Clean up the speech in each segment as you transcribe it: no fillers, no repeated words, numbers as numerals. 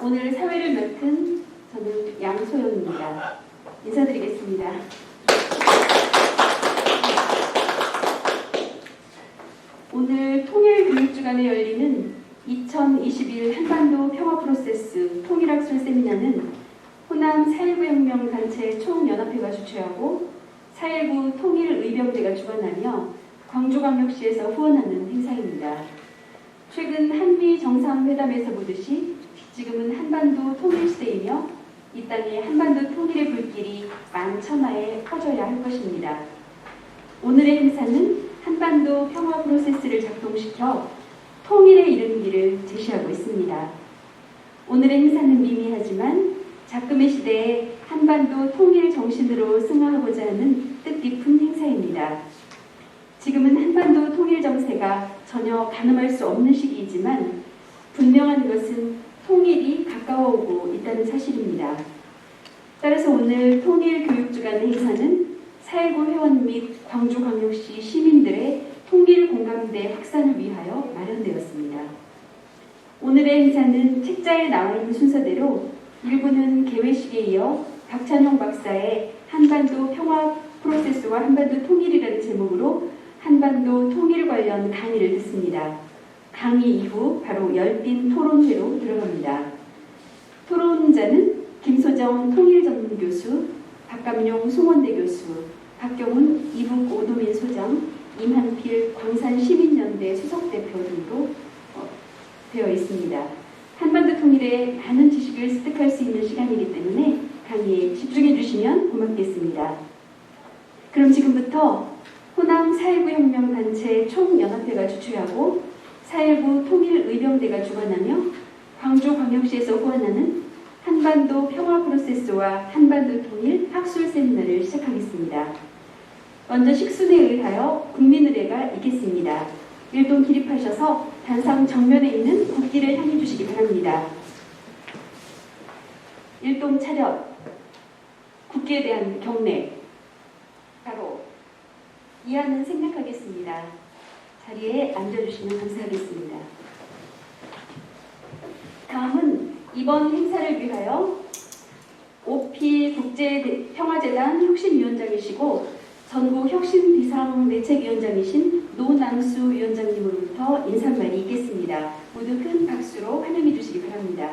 오늘 사회를 맡은 저는 양소영입니다. 인사드리겠습니다. 오늘 통일교육주간에 열리는 2021 한반도 평화프로세스 통일학술 세미나는 호남 4.19 혁명단체 총연합회가 주최하고 4.19 통일의병대가 주관하며 광주광역시에서 후원하는 행사입니다. 최근 한미 정상회담에서 보듯이 지금은 한반도 통일시대이며 이 땅에 한반도 통일의 불길이 만천하에 퍼져야 할 것입니다. 오늘의 행사는 한반도 평화 프로세스를 작동시켜 통일에 이르는 길을 제시하고 있습니다. 오늘의 행사는 미미하지만 작금의 시대에 한반도 통일 정신으로 승화하고자 하는 뜻깊은 행사입니다. 지금은 한반도 통일 정세가 전혀 가늠할 수 없는 시기이지만 분명한 것은 통일이 가까워오고 있다는 사실입니다. 따라서 오늘 통일교육주간 행사는 4.19 회원 및 광주광역시 시민들의 통일 공감대 확산을 위하여 마련되었습니다. 오늘의 행사는 책자에 나와 있는 순서대로 1부는 개회식에 이어 박찬용 박사의 한반도 평화 프로세스와 한반도 통일이라는 제목으로 한반도 통일 관련 강의를 듣습니다. 강의 이후 바로 열띤 토론회로 들어갑니다. 토론자는 김소정 통일전문교수, 박감용 송원대 교수, 박경훈 이북 오도민 소장, 임한필 광산시민연대 수석대표 등으로 되어 있습니다. 한반도 통일에 많은 지식을 습득할 수 있는 시간이기 때문에 강의에 집중해 주시면 고맙겠습니다. 그럼 지금부터 호남 4.19 혁명단체 총연합회가 주최하고 4.19 통일의병대가 주관하며 광주광역시에서 후원하는 한반도 평화 프로세스와 한반도 통일 학술 세미나를 시작하겠습니다. 먼저 식순에 의하여 국민의례가 있겠습니다. 일동 기립하셔서 단상 정면에 있는 국기를 향해 주시기 바랍니다. 일동 차렷, 국기에 대한 경례, 바로 이하는 생략하겠습니다. 자리에 앉아주시면 감사하겠습니다. 다음은 이번 행사를 위하여 오피 국제평화재단 혁신위원장이시고 전국 혁신비상대책위원장이신 노남수 위원장님으로부터 인사말이 있겠습니다. 모두 큰 박수로 환영해 주시기 바랍니다.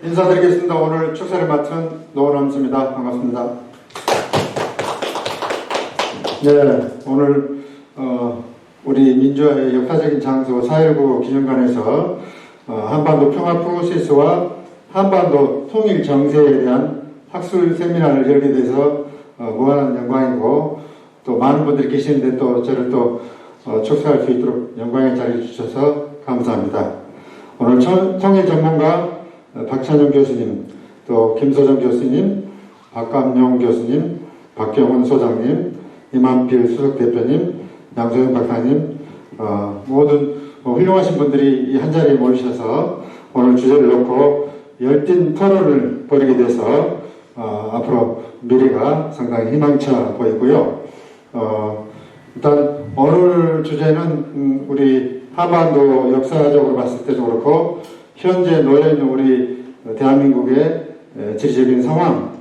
인사드리겠습니다. 오늘 축사를 맡은 노남수입니다. 반갑습니다. 네, 오늘 우리 민주화의 역사적인 장소 4.19 기념관에서 한반도 평화 프로세스와 한반도 통일 정세에 대한 학술 세미나를 열게 돼서 무한한 영광이고, 또 많은 분들이 계시는데 또 저를 또 축사할 수 있도록 영광의 자리를 주셔서 감사합니다. 오늘 통일 전문가 박찬용 교수님, 또 김소정 교수님, 박감용 교수님, 박경훈 소장님, 임한필 수석대표님, 양소영 박사님, 모든 훌륭하신 분들이 이 한자리에 모이셔서 오늘 주제를 놓고 열띤 토론을 벌이게 돼서 앞으로 미래가 상당히 희망차 보이고요. 일단 오늘 주제는 우리 한반도 역사적으로 봤을 때도 그렇고 현재 놓여있는 우리 대한민국의 지리적인 상황,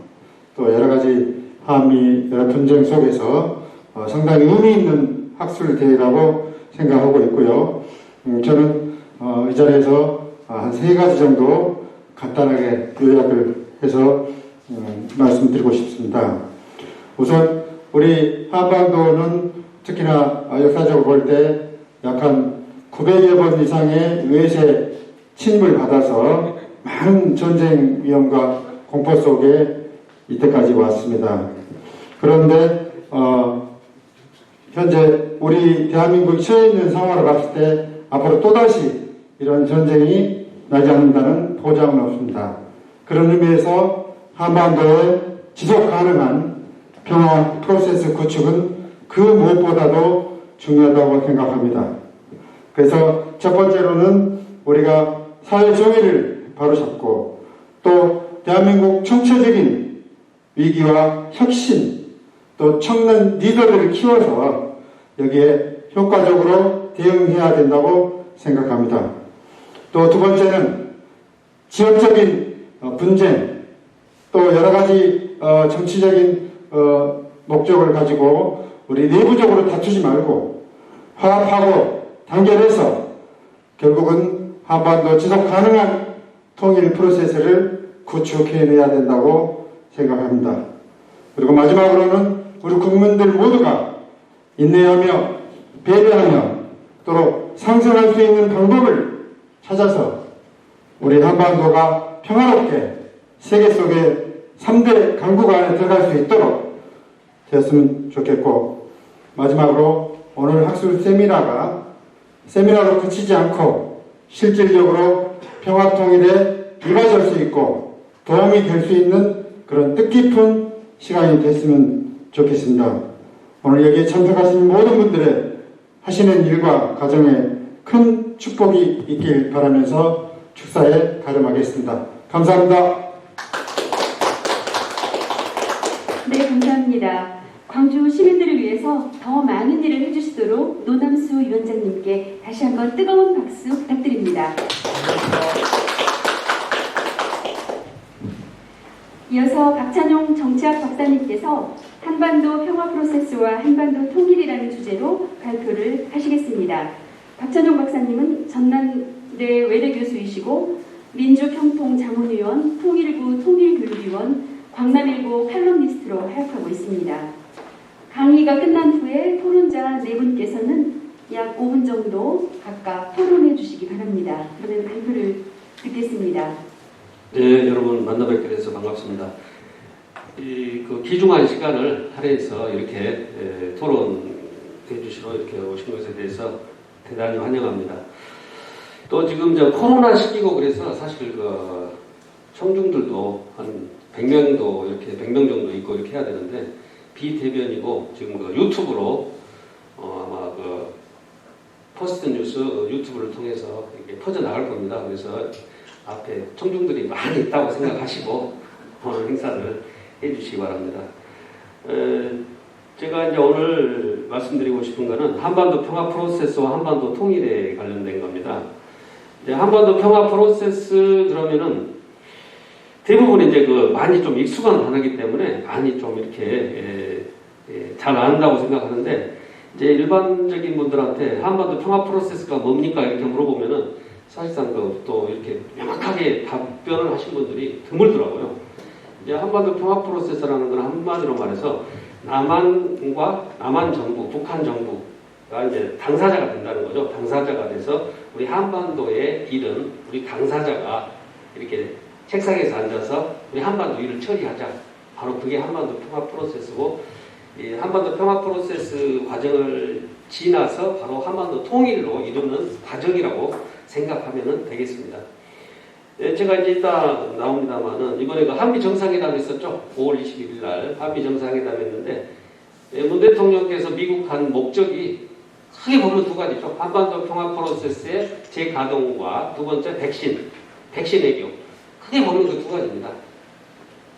또 여러가지 한미 여러 분쟁 속에서 상당히 의미 있는 학술 대회라고 생각하고 있고요. 저는 이 자리에서 한 3가지 정도 간단하게 요약을 해서 말씀드리고 싶습니다. 우선 우리 한반도는 특히나 역사적으로 볼 때 약 한 900여 번 이상의 외세 침입을 받아서 많은 전쟁 위험과 공포 속에 이때까지 왔습니다. 그런데 현재 우리 대한민국이 처해 있는 상황을 봤을 때 앞으로 또다시 이런 전쟁이 나지 않는다는 보장은 없습니다. 그런 의미에서 한반도의 지속 가능한 평화 프로세스 구축은 그 무엇보다도 중요하다고 생각합니다. 그래서 첫 번째로는 우리가 사회 정의를 바로잡고 또 대한민국 전체적인 위기와 혁신, 또 청년 리더들을 키워서 여기에 효과적으로 대응해야 된다고 생각합니다. 또 두 번째는 지역적인 분쟁, 또 여러 가지 정치적인 목적을 가지고 우리 내부적으로 다투지 말고 화합하고 단결해서 결국은 한반도 지속 가능한 통일 프로세스를 구축해내야 된다고 생각합니다. 그리고 마지막으로는 우리 국민들 모두가 인내하며 배려하며 또 상생할 수 있는 방법을 찾아서 우리 한반도가 평화롭게 세계 속의 3대 강국 안에 들어갈 수 있도록 되었으면 좋겠고, 마지막으로 오늘 학술 세미나로 그치지 않고 실질적으로 평화통일에 이바지할 수 있고 도움이 될 수 있는 그런 뜻깊은 시간이 됐으면 좋겠습니다. 오늘 여기에 참석하신 모든 분들의 하시는 일과 가정에 큰 축복이 있길 바라면서 축사에 가름하겠습니다. 감사합니다. 네, 감사합니다. 광주 시민들을 위해서 더 많은 일을 해주시도록 노남수 위원장님께 다시 한번 뜨거운 박수 부탁드립니다. 이어서 박찬용 정치학 박사님께서 한반도 평화 프로세스와 한반도 통일이라는 주제로 발표를 하시겠습니다. 박찬용 박사님은 전남대 외대교수이시고 민주평통자문위원, 통일부 통일교육위원, 광남일보 칼럼니스트로 활약하고 있습니다. 강의가 끝난 후에 토론자 네 분께서는 약 5분 정도 각각 토론해 주시기 바랍니다. 그러면 발표를 듣겠습니다. 네, 여러분 만나뵙게 돼서 반갑습니다. 그 귀중한 시간을 할애해서 이렇게 토론해 주시러 이렇게 오신 것에 대해서 대단히 환영합니다. 또 지금 코로나 시기고 그래서 사실 그 청중들도 한 100명도 이렇게 100명 정도 있고 이렇게 해야 되는데 비대면이고 지금 그 유튜브로 아마 그 퍼스트 뉴스 유튜브를 통해서 이렇게 퍼져 나갈 겁니다. 그래서 앞에 청중들이 많이 있다고 생각하시고 오늘 행사를 해주시기 바랍니다. 제가 이제 오늘 말씀드리고 싶은 거는 한반도 평화 프로세스와 한반도 통일에 관련된 겁니다. 이제 한반도 평화 프로세스 그러면은 대부분 이제 그 많이 좀 익숙한 단어이기 때문에 많이 좀 이렇게 잘 안다고 생각하는데 이제 일반적인 분들한테 한반도 평화 프로세스가 뭡니까 이렇게 물어보면은 사실상 또 이렇게 명확하게 답변을 하신 분들이 드물더라고요. 이제 한반도 평화 프로세스라는 건 한마디로 말해서 남한 정부, 북한 정부가 이제 당사자가 된다는 거죠. 당사자가 돼서 우리 한반도의 일은 우리 당사자가 이렇게 책상에서 앉아서 우리 한반도 일을 처리하자. 바로 그게 한반도 평화 프로세스고, 이 한반도 평화 프로세스 과정을 지나서 바로 한반도 통일로 이루는 과정이라고 생각하면 되겠습니다. 제가 이제 이따 나옵니다만은 이번에 그 한미 정상회담 있었죠. 5월 21일 날 한미 정상회담 했는데 문 대통령께서 미국한 목적이 크게 보면 두 가지죠. 한반도 평화 프로세스의 재가동과 두 번째 백신 외교. 크게 보면 그 두 가지입니다.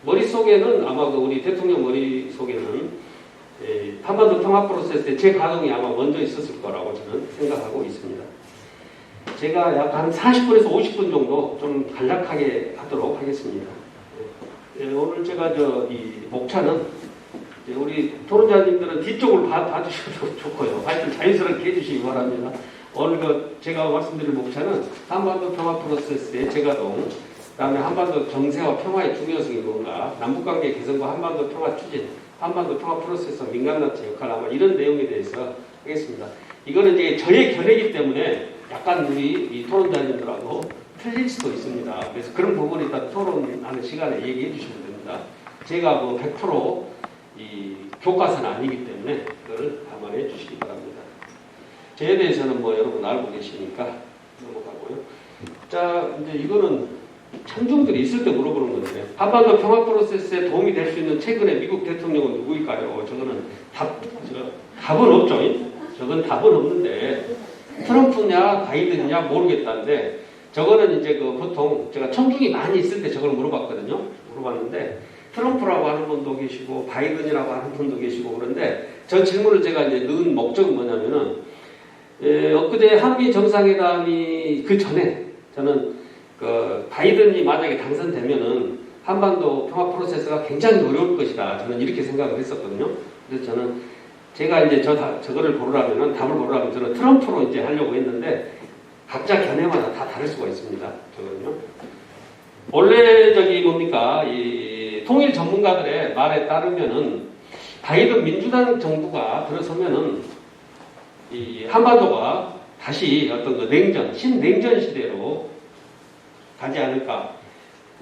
머릿속에는 아마 우리 대통령 머릿속에는 한반도 평화 프로세스의 재가동이 아마 먼저 있었을 거라고 저는 생각하고 있습니다. 제가 약 한 40분에서 50분 정도 좀 간략하게 하도록 하겠습니다. 오늘 제가 이 목차는 우리 토론자님들은 뒤쪽을 봐주셔도 좋고요. 하여튼 자연스럽게 해주시기 바랍니다. 오늘 제가 말씀드릴 목차는 한반도 평화 프로세스의 재가동, 그다음에 한반도 정세와 평화의 중요성이 뭔가, 남북관계 개선과 한반도 평화 추진, 한반도 평화 프로세스 민간단체 역할, 아마 이런 내용에 대해서 하겠습니다. 이거는 이제 저의 견해이기 때문에 약간 우리 이 토론자님들하고 틀릴 수도 있습니다. 그래서 그런 부분을 일단 토론하는 시간에 얘기해 주시면 됩니다. 제가 100% 이 교과서는 아니기 때문에 그걸 감안해 주시기 바랍니다. 저에 대해서는 여러분 알고 계시니까 넘어가고요. 자, 이제 이거는 청중들이 있을 때 물어보는 건데, 한반도 평화 프로세스에 도움이 될 수 있는 최근의 미국 대통령은 누구일까요? 저거는 답은 없죠. 저건 답은 없는데, 트럼프냐 바이든이냐 모르겠다는데, 저거는 이제 보통 제가 청중이 많이 있을 때 저걸 물어봤거든요. 물어봤는데, 트럼프라고 하는 분도 계시고, 바이든이라고 하는 분도 계시고, 그런데 저 질문을 제가 이제 넣은 목적은 뭐냐면은, 엊그제 한미 정상회담이 그 전에 저는 그 바이든이 만약에 당선되면은 한반도 평화 프로세스가 굉장히 어려울 것이다. 저는 이렇게 생각을 했었거든요. 그래서 저는 제가 이제 저거를 고르라면은 답을 고르라면 저는 트럼프로 이제 하려고 했는데 각자 견해마다 다 다를 수가 있습니다. 저거는요. 원래 뭡니까 이 통일 전문가들의 말에 따르면은 바이든 민주당 정부가 들어서면은 이 한반도가 다시 어떤 그 신냉전 시대로 가지 않을까.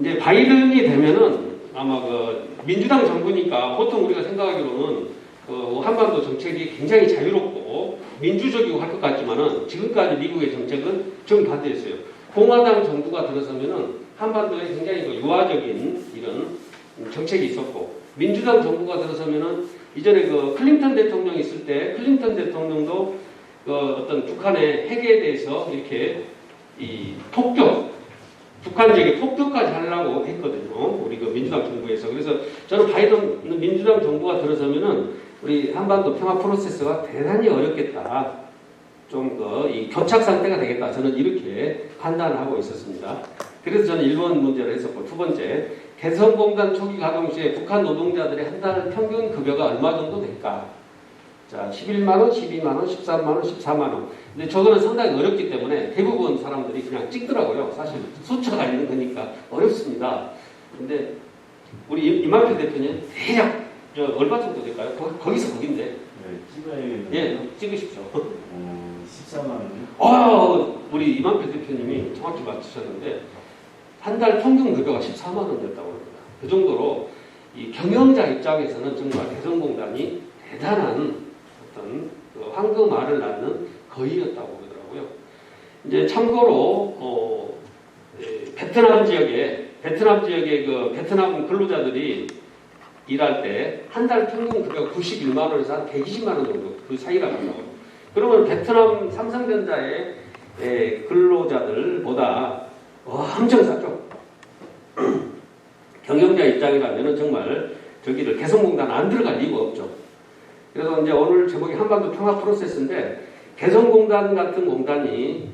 이제 바이든이 되면은 아마 그 민주당 정부니까 보통 우리가 생각하기로는 그 한반도 정책이 굉장히 자유롭고 민주적이고 할 것 같지만은 지금까지 미국의 정책은 정반대였어요. 공화당 정부가 들어서면은 한반도에 굉장히 그 유화적인 이런 정책이 있었고 민주당 정부가 들어서면은 이전에 그 클린턴 대통령이 있을 때 클린턴 대통령도 그 어떤 북한의 핵에 대해서 이렇게 이 북한 지역에 폭격까지 하려고 했거든요. 우리 그 민주당 정부에서. 그래서 저는 바이든 민주당 정부가 들어서면은 우리 한반도 평화 프로세스가 대단히 어렵겠다. 이 교착 상태가 되겠다. 저는 이렇게 판단을 하고 있었습니다. 그래서 저는 1번 문제를 했었고, 두 번째, 개성공단 초기 가동 시에 북한 노동자들의 한 달 평균 급여가 얼마 정도 될까? 자, 11만원, 12만원, 13만원, 14만원. 근데 저거는 상당히 어렵기 때문에 대부분 사람들이 그냥 찍더라고요. 사실 숫자가 있는 거니까 어렵습니다. 근데 우리 이만표 대표님 대략 얼마 정도 될까요? 거기서 거긴데. 네, 찍어야겠네요. 예, 찍으십시오. 14만 원. 우리 이만표 대표님이 정확히 맞추셨는데 한 달 평균 급여가 14만 원이었다고 합니다. 그 정도로 이 경영자 입장에서는 정말 개성공단이 대단한 어떤 그 황금알을 낳는 거위였다고 그러더라고요. 이제 참고로 베트남 지역에 그 베트남 근로자들이 일할 때 한 달 평균 급여가 91만 원에서 한 120만 원 정도 그 사이가 간다고요. 그러면 베트남 삼성전자의 근로자들보다 엄청 싸죠. 경영자 입장이라면 정말 저기를 개성공단 안 들어갈 이유가 없죠. 그래서 이제 오늘 제목이 한반도 평화 프로세스인데 개성공단 같은 공단이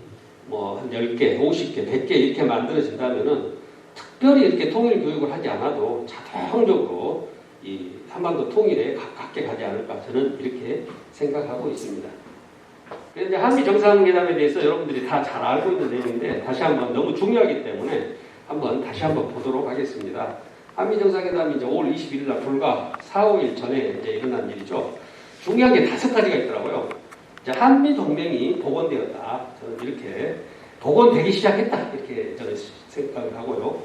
뭐 한 10개, 50개, 100개 이렇게 만들어진다면은 특별히 이렇게 통일 교육을 하지 않아도 자동적으로 이 한반도 통일에 가깝게 가지 않을까 저는 이렇게 생각하고 있습니다. 그런데 한미 정상회담에 대해서 여러분들이 다 잘 알고 있는 내용인데 다시 한번 너무 중요하기 때문에 다시 한번 보도록 하겠습니다. 한미 정상회담이 이제 5월 21일 날 불과 4, 5일 전에 이제 일어난 일이죠. 중요한 게 5가지가 있더라고요. 이제 한미 동맹이 복원되었다. 저는 이렇게 복원되기 시작했다. 이렇게 저는 생각을 하고요.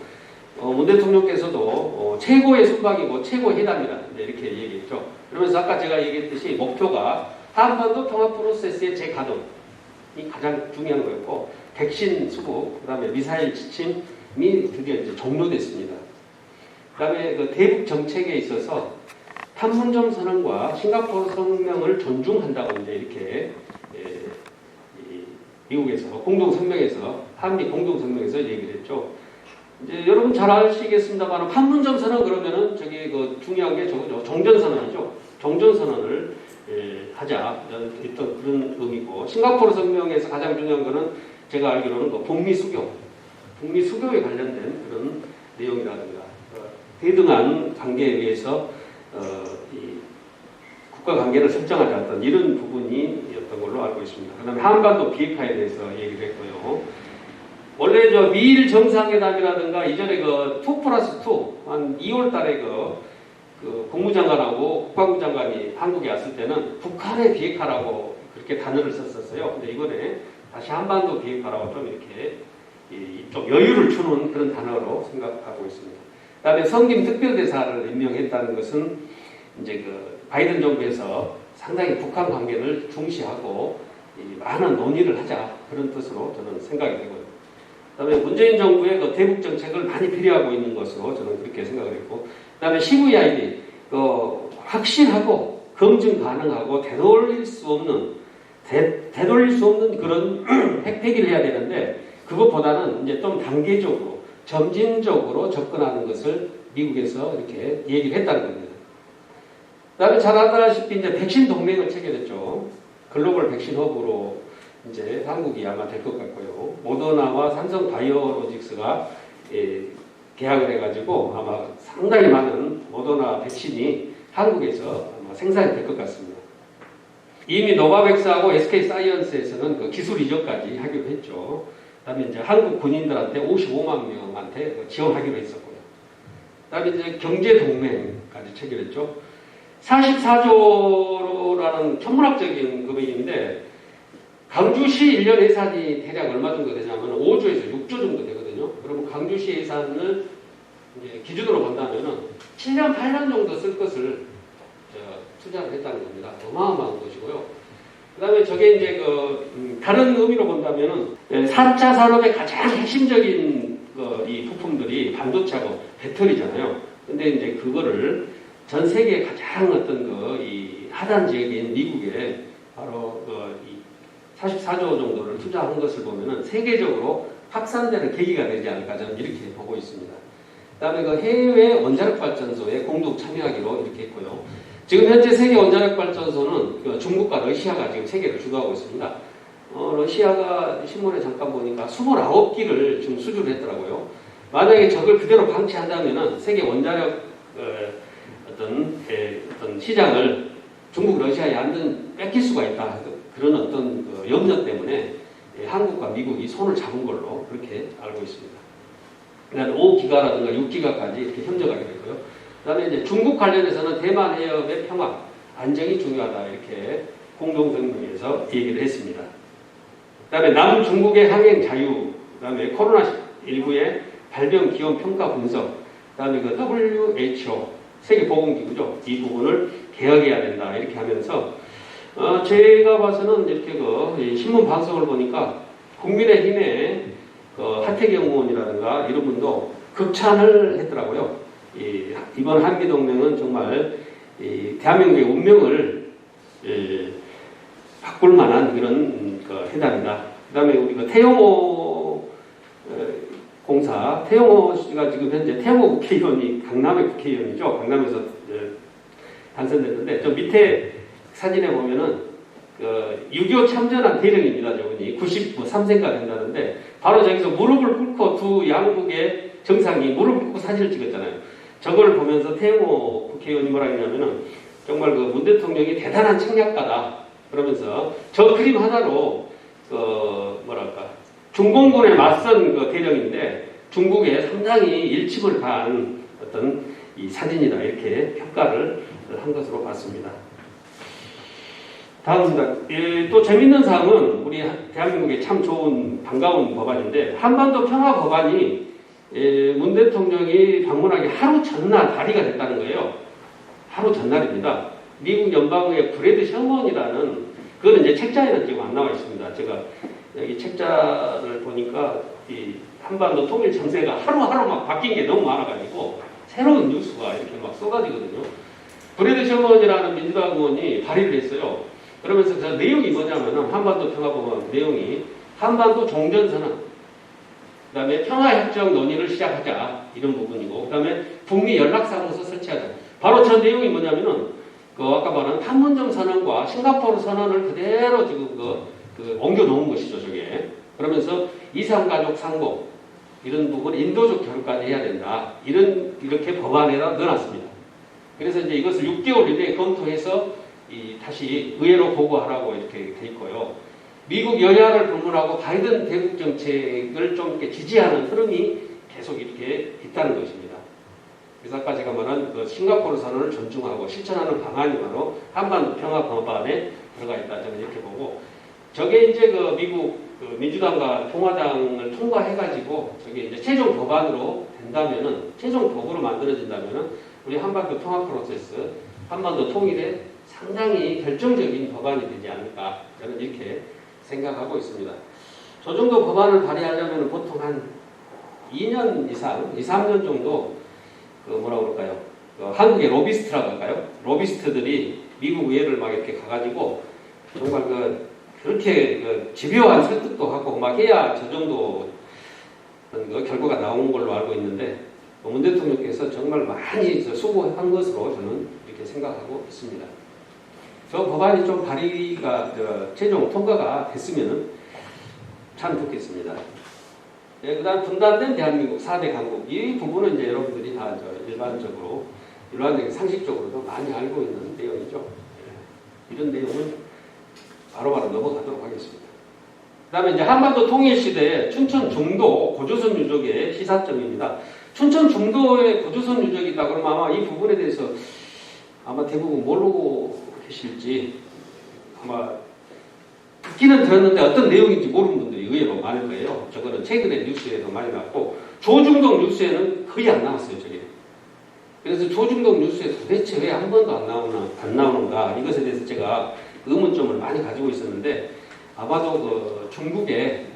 문 대통령께서도 최고의 순방이고 최고 회담이다. 이렇게 얘기했죠. 그러면서 아까 제가 얘기했듯이 목표가 한반도 평화 프로세스의 재가동이 가장 중요한 거였고 백신 수급, 그다음에 미사일 지침이 드디어 이제 종료됐습니다. 그다음에 그 대북 정책에 있어서 판문점 선언과 싱가포르 성명을 존중한다고 이제 이렇게 미국에서 공동 성명에서 한미 공동 성명에서 얘기를 했죠. 이제 여러분 잘 아시겠습니다만 판문점 선언 그러면은 저기 그 중요한 게 저거죠. 종전 선언이죠. 종전 선언을 하자 했던 그런 의미고 싱가포르 성명에서 가장 중요한 거는 제가 알기로는 그 북미 수교에 관련된 그런 내용이라든가 대등한 관계에 의해서 이 국가 관계를 설정하지 않았던 이런 부분이었던 걸로 알고 있습니다. 그다음에 한반도 비핵화에 대해서 얘기를 했고요. 원래 저 미일 정상회담이라든가 이전에 그 2+2 한 2월달에 그 국무장관하고 국방부 장관이 한국에 왔을 때는 북한의 비핵화라고 그렇게 단어를 썼었어요. 근데 이번에 다시 한반도 비핵화라고 좀 이렇게 좀 여유를 주는 그런 단어로 생각하고 있습니다. 그다음에 성김 특별대사를 임명했다는 것은 이제 그 바이든 정부에서 상당히 북한 관계를 중시하고 많은 논의를 하자 그런 뜻으로 저는 생각이 되고요. 그다음에 문재인 정부의 그 대북 정책을 많이 필요하고 있는 것으로 저는 그렇게 생각을 했고, 그다음에 CVID 확실하고 검증 가능하고 되돌릴 수 없는 그런 핵폐기를 해야 되는데 그것보다는 이제 좀 단계적으로 점진적으로 접근하는 것을 미국에서 이렇게 얘기를 했다는 겁니다. 그다음에 잘 알다시피 이제 백신 동맹을 체결했죠. 글로벌 백신 허브로 이제 한국이 아마 될 것 같고요. 모더나와 삼성 바이오로직스가 계약을 해가지고 아마 상당히 많은 모더나 백신이 한국에서 아마 생산이 될 것 같습니다. 이미 노바백스하고 SK 사이언스에서는 그 기술 이전까지 하기로 했죠. 그다음에 이제 한국 군인들한테 55만 명한테 지원하기로 했었고요. 그다음에 이제 경제 동맹까지 체결했죠. 44조라는 천문학적인 금액인데 강주시 1년 예산이 대략 얼마 정도 되냐면 5조에서 6조 정도 되거든요. 그러면 강주시 예산을 이제 기준으로 본다면은 7년, 8년 정도 쓸 것을 투자를 했다는 겁니다. 어마어마한 것이고요. 그 다음에 저게 이제 다른 의미로 본다면은 4차 산업의 가장 핵심적인 이 부품들이 반도체하고 배터리잖아요. 근데 이제 그거를 전 세계 가장 이 하단 지역인 미국에 바로 이 44조 정도를 투자한 것을 보면은 세계적으로 확산되는 계기가 되지 않을까 저는 이렇게 보고 있습니다. 그다음에 해외 원자력 발전소에 공동 참여하기로 이렇게 했고요. 지금 현재 세계 원자력 발전소는 중국과 러시아가 지금 세계를 주도하고 있습니다. 러시아가 신문에 잠깐 보니까 29기를 지금 수주를 했더라고요. 만약에 저걸 그대로 방치한다면은 세계 원자력 어떤 시장을 중국, 러시아에 완전 뺏길 수가 있다. 그런 어떤 염려 때문에 한국과 미국이 손을 잡은 걸로 그렇게 알고 있습니다. 그다음에 5기가라든가 6기가까지 이렇게 협력하게 되고요. 그다음에 이제 중국 관련해서는 대만 해협의 평화, 안정이 중요하다 이렇게 공동성명에서 얘기를 했습니다. 그다음에 남중국의 항행 자유, 그다음에 코로나19의 발병 기원 평가 분석, 그다음에 WHO 세계보건기구죠. 이 부분을 개혁해야 된다 이렇게 하면서 제가 봐서는 이렇게 신문 방송을 보니까 국민의힘의 하태경 의원이라든가 이런 분도 극찬을 했더라고요. 이번 한미동맹은 정말 대한민국의 운명을 바꿀 만한 그런 회담이다. 그 다음에 우리 태영호 공사, 태영호 씨가 지금 현재 태영호 국회의원이 강남의 국회의원이죠. 강남에서 당선됐는데 저 밑에 사진에 보면은 6.25 참전한 대령입니다. 저분이 93세가 된다는데 바로 저기서 무릎을 꿇고 두 양국의 정상이 무릎을 꿇고 사진을 찍었잖아요. 저걸 보면서 태영호 국회의원이 뭐라 했냐면은 정말 문 대통령이 대단한 책략가다. 그러면서 저 그림 하나로 중공군에 맞선 대령인데 중국에 상당히 일침을 가한 어떤 이 사진이다 이렇게 평가를 한 것으로 봤습니다. 다음입니다. 또 재밌는 사항은 우리 대한민국에 참 좋은 반가운 법안인데 한반도 평화 법안이 문 대통령이 방문하기 하루 전날 발의가 됐다는 거예요. 하루 전날입니다. 미국 연방의 브래드 셔먼이라는 그거는 이제 책자에는 지금 안 나와 있습니다. 제가 여기 책자를 보니까 이 한반도 통일 정세가 하루하루 막 바뀐 게 너무 많아가지고 새로운 뉴스가 이렇게 막 쏟아지거든요. 브래드 셔먼이라는 민주당 의원이 발의를 했어요. 그러면서 그 내용이 뭐냐면은 한반도 평화법안 내용이 한반도 종전선언, 그 다음에 평화협정 논의를 시작하자 이런 부분이고, 그 다음에 북미 연락사무소 설치하자. 바로 저 내용이 뭐냐면은 아까 말한 판문점 선언과 싱가포르 선언을 그대로 지금 옮겨 놓은 것이죠, 저게. 그러면서 이산가족 상봉 이런 부분 인도적 결혼까지 해야 된다. 이렇게 법안에다 넣어놨습니다. 그래서 이제 이것을 6개월 이내에 검토해서 다시 의회로 보고하라고 이렇게 돼 있고요. 미국 여야를 방문하고 바이든 대북 정책을 좀 이렇게 지지하는 흐름이 계속 이렇게 있다는 것입니다. 그래서 아까 제가 말한 싱가포르 선언을 존중하고 실천하는 방안이 바로 한반도 평화 법안에 들어가 있다. 저는 이렇게 보고 저게 이제 미국 민주당과 공화당을 통과해가지고 저게 이제 최종 법안으로 된다면은 최종 법으로 만들어진다면은 우리 한반도 평화 프로세스, 한반도 통일에 상당히 결정적인 법안이 되지 않을까 저는 이렇게 생각하고 있습니다. 저 정도 법안을 발의하려면 보통 한 2년 이상, 2, 3년 정도 뭐라고 그럴까요? 한국의 로비스트라고 할까요? 로비스트들이 미국 의회를 막 이렇게 가가지고 정말 그렇게 집요한 설득도 하고 막 해야 저 정도 결과가 나온 걸로 알고 있는데 문 대통령께서 정말 많이 수고한 것으로 저는 이렇게 생각하고 있습니다. 저 법안이 좀 발의가 최종 통과가 됐으면 참 좋겠습니다. 예, 그다음 분단된 대한민국 4대 강국 이 부분은 이제 여러분들이 다 일반적인 상식적으로도 많이 알고 있는 내용이죠. 예, 이런 내용은 바로바로 넘어가도록 하겠습니다. 그다음에 이제 한반도 통일 시대의 춘천 중도 고조선 유적의 시사점입니다. 춘천 중도의 고조선 유적이다 그러면 아마 이 부분에 대해서 아마 대부분 모르고 계실지 아마 듣기는 들었는데 어떤 내용인지 모르는 분들이 의외로 많을 거예요. 저거는 최근에 뉴스에도 많이 나왔고 조중동 뉴스에는 거의 안 나왔어요. 저게. 그래서 조중동 뉴스에 도대체 왜 한 번도 안 나오는가 이것에 대해서 제가 의문점을 많이 가지고 있었는데 아마도 그 중국의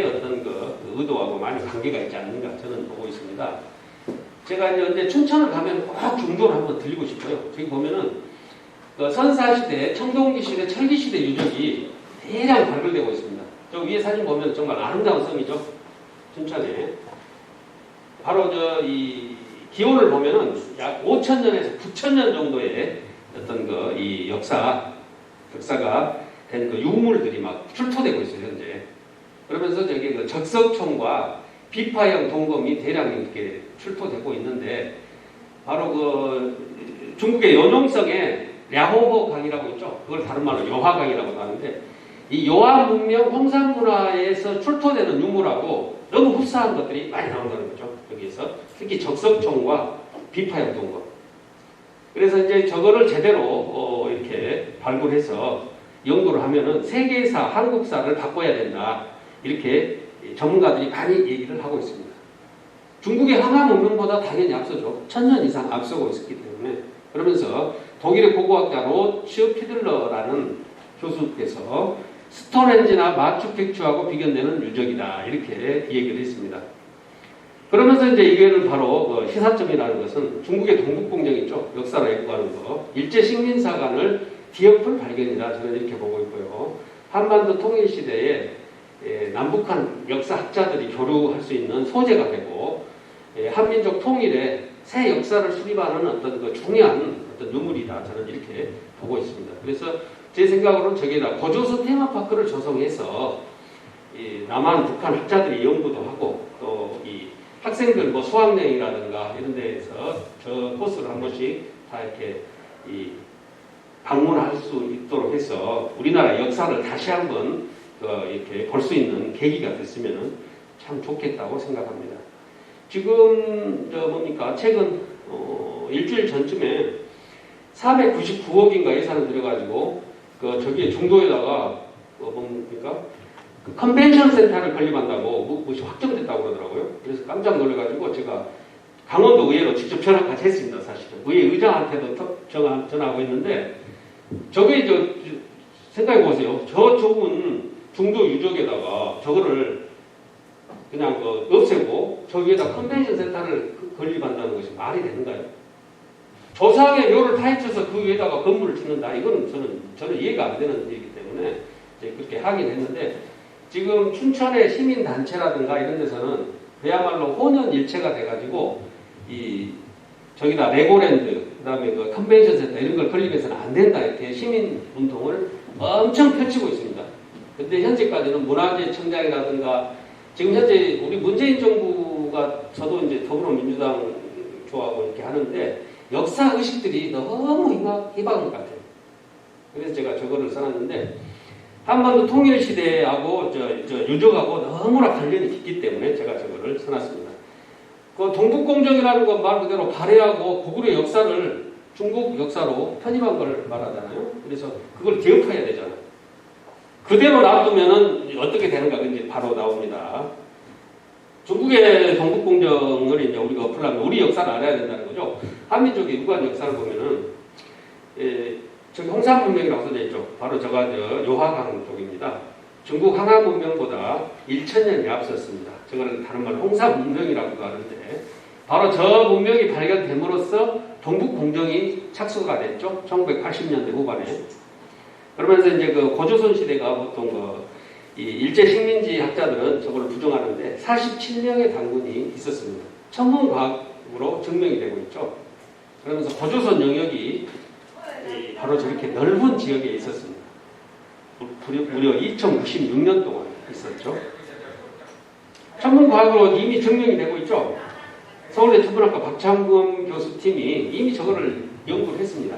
어떤 그 의도하고 많이 관계가 있지 않는가 저는 보고 있습니다. 제가 이제 춘천을 가면 꼭 중도를 한번 들리고 싶어요. 저기 보면은 그 선사시대, 청동기시대, 철기시대 유적이 대량 발굴되고 있습니다. 저 위에 사진 보면 정말 아름다운 섬이죠. 춘천에. 바로 이 기원을 보면은 약 5,000년에서 9,000년 정도의 어떤 이 역사가 된 그 유물들이 막 출토되고 있어요, 현재. 그러면서 저기 그 적석총과 비파형 동검이 대량 이렇게 출토되고 있는데 바로 그 중국의 연용성에 랴호보 강이라고 있죠. 그걸 다른 말로 여화강이라고도 하는데 이 여화 문명 홍산 문화에서 출토되는 유물하고 너무 흡사한 것들이 많이 나온다는 거죠. 여기에서 특히 적석총과 비파형 동검. 그래서 이제 저거를 제대로 이렇게 발굴해서 연구를 하면은 세계사, 한국사를 바꿔야 된다. 이렇게 전문가들이 많이 얘기를 하고 있습니다. 중국의 항암 문명보다 당연히 앞서죠. 1000년 이상 앞서고 있었기 때문에. 그러면서 독일의 고고학자 로츠 피들러라는 교수께서 스톤헨지나 마추픽추하고 비견되는 유적이다. 이렇게 얘기를 했습니다. 그러면서 이제 이거는 바로 그 시사점이라는 것은 중국의 동북공정 있죠. 역사를 연구하는 거. 일제식민사관을 뒤엎을 발견이다. 저는 이렇게 보고 있고요. 한반도 통일 시대에 남북한 역사학자들이 교류할 수 있는 소재가 되고 한민족 통일에 새 역사를 수립하는 어떤 그 중요한 어떤 유물이다. 저는 이렇게 보고 있습니다. 그래서 제 생각으로는 저기다 고조선 테마파크를 조성해서 남한, 북한 학자들이 연구도 하고 또 이 학생들 뭐 수학여행이라든가 이런 데에서 저 코스를 한 번씩 다 이렇게 방문할 수 있도록 해서 우리나라 역사를 다시 한번 이렇게 볼 수 있는 계기가 됐으면 참 좋겠다고 생각합니다. 지금 뭡니까 최근 일주일 전쯤에 499억인가 예산을 들여가지고 저기에 중도에다가 뭡니까 그 컨벤션 센터를 건립한다고 무엇이 확정됐다고 그러더라고요. 그래서 깜짝 놀라가지고 제가 강원도 의회로 직접 전화까지 했습니다. 사실은 의회 의장한테도 전화하고 있는데 저게 생각해 보세요. 저 좁은 중도 유적에다가 저거를 그냥 없애고 저 위에다 컨벤션 센터를 건립한다는 것이 말이 되는가요? 조상의 묘를 파헤쳐서 그 위에다가 건물을 짓는다. 이거는 저는 이해가 안 되는 일이기 때문에 이제 그렇게 하긴 했는데 지금 춘천의 시민단체라든가 이런 데서는 그야말로 혼연일체가 돼가지고 저기다 레고랜드 그다음에 그 컨벤션 센터 이런 걸 건립해서는 안 된다 이렇게 시민 운동을 엄청 펼치고 있습니다. 근데 현재까지는 문화재청장이라든가 지금 현재 우리 문재인 정부가 저도 이제 더불어민주당 좋아하고 이렇게 하는데 역사 의식들이 너무 희박한 것 같아요. 그래서 제가 저거를 써놨는데 한반도 통일 시대하고 저 유적하고 너무나 관련이 깊기 때문에 제가 저거를 써놨습니다. 그 동북공정이라는 건 말 그대로 발해하고 고구려의 역사를 중국 역사로 편입한 걸 말하잖아요. 그래서 그걸 기억해야 되잖아요. 그대로 놔두면은 어떻게 되는가 이제 바로 나옵니다. 중국의 동북공정을 이제 우리가 어플하면 우리 역사를 알아야 된다는 거죠. 한민족의 유관 역사를 보면은 저기 홍산문명이라고 써져 있죠. 바로 저가 요하강 쪽입니다. 중국 항암 문명보다 1000년이 앞섰습니다. 저거는 다른 말로 홍산문명이라고도 하는데 바로 저 문명이 발견됨으로써 동북공정이 착수가 됐죠. 1980년대 후반에. 그러면서 이제 그 고조선 시대가 보통 이 일제식민지 학자들은 저걸 부정하는데 47명의 단군이 있었습니다. 천문과학으로 증명이 되고 있죠. 그러면서 고조선 영역이 바로 저렇게 넓은 지역에 있었습니다. 무려 2096년 동안 있었죠. 전문과학으로 이미 증명이 되고 있죠. 서울대 천문학과 박창범 교수팀이 이미 저거를 연구를 했습니다.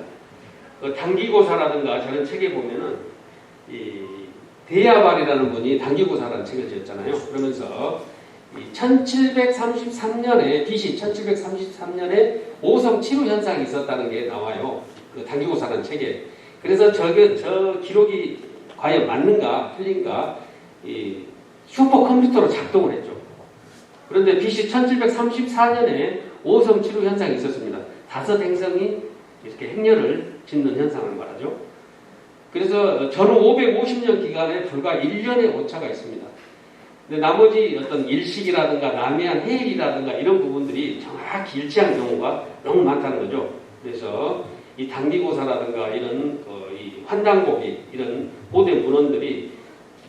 단기고사라든가 저런 책에 보면은 이 대야발이라는 분이 단기고사라는 책을 지었잖아요. 그러면서 1733년에 BC 1733년에 오성 치루 현상이 있었다는 게 나와요. 그 단기고사라는 책에. 그래서 저 기록이 과연 맞는가 틀린가 이 슈퍼컴퓨터로 작동을 했죠. 그런데 BC 1734년에 오성 치루 현상이 있었습니다. 5 행성이 이렇게 행렬을 짓는 현상을 말하죠. 그래서 전후 550년 기간에 불과 1년의 오차가 있습니다. 근데 나머지 어떤 일식이라든가 남해안 해일이라든가 이런 부분들이 정확히 일치한 경우가 너무 많다는 거죠. 그래서 이 단기고사라든가 이런 이 환단고기 이런 고대 문헌들이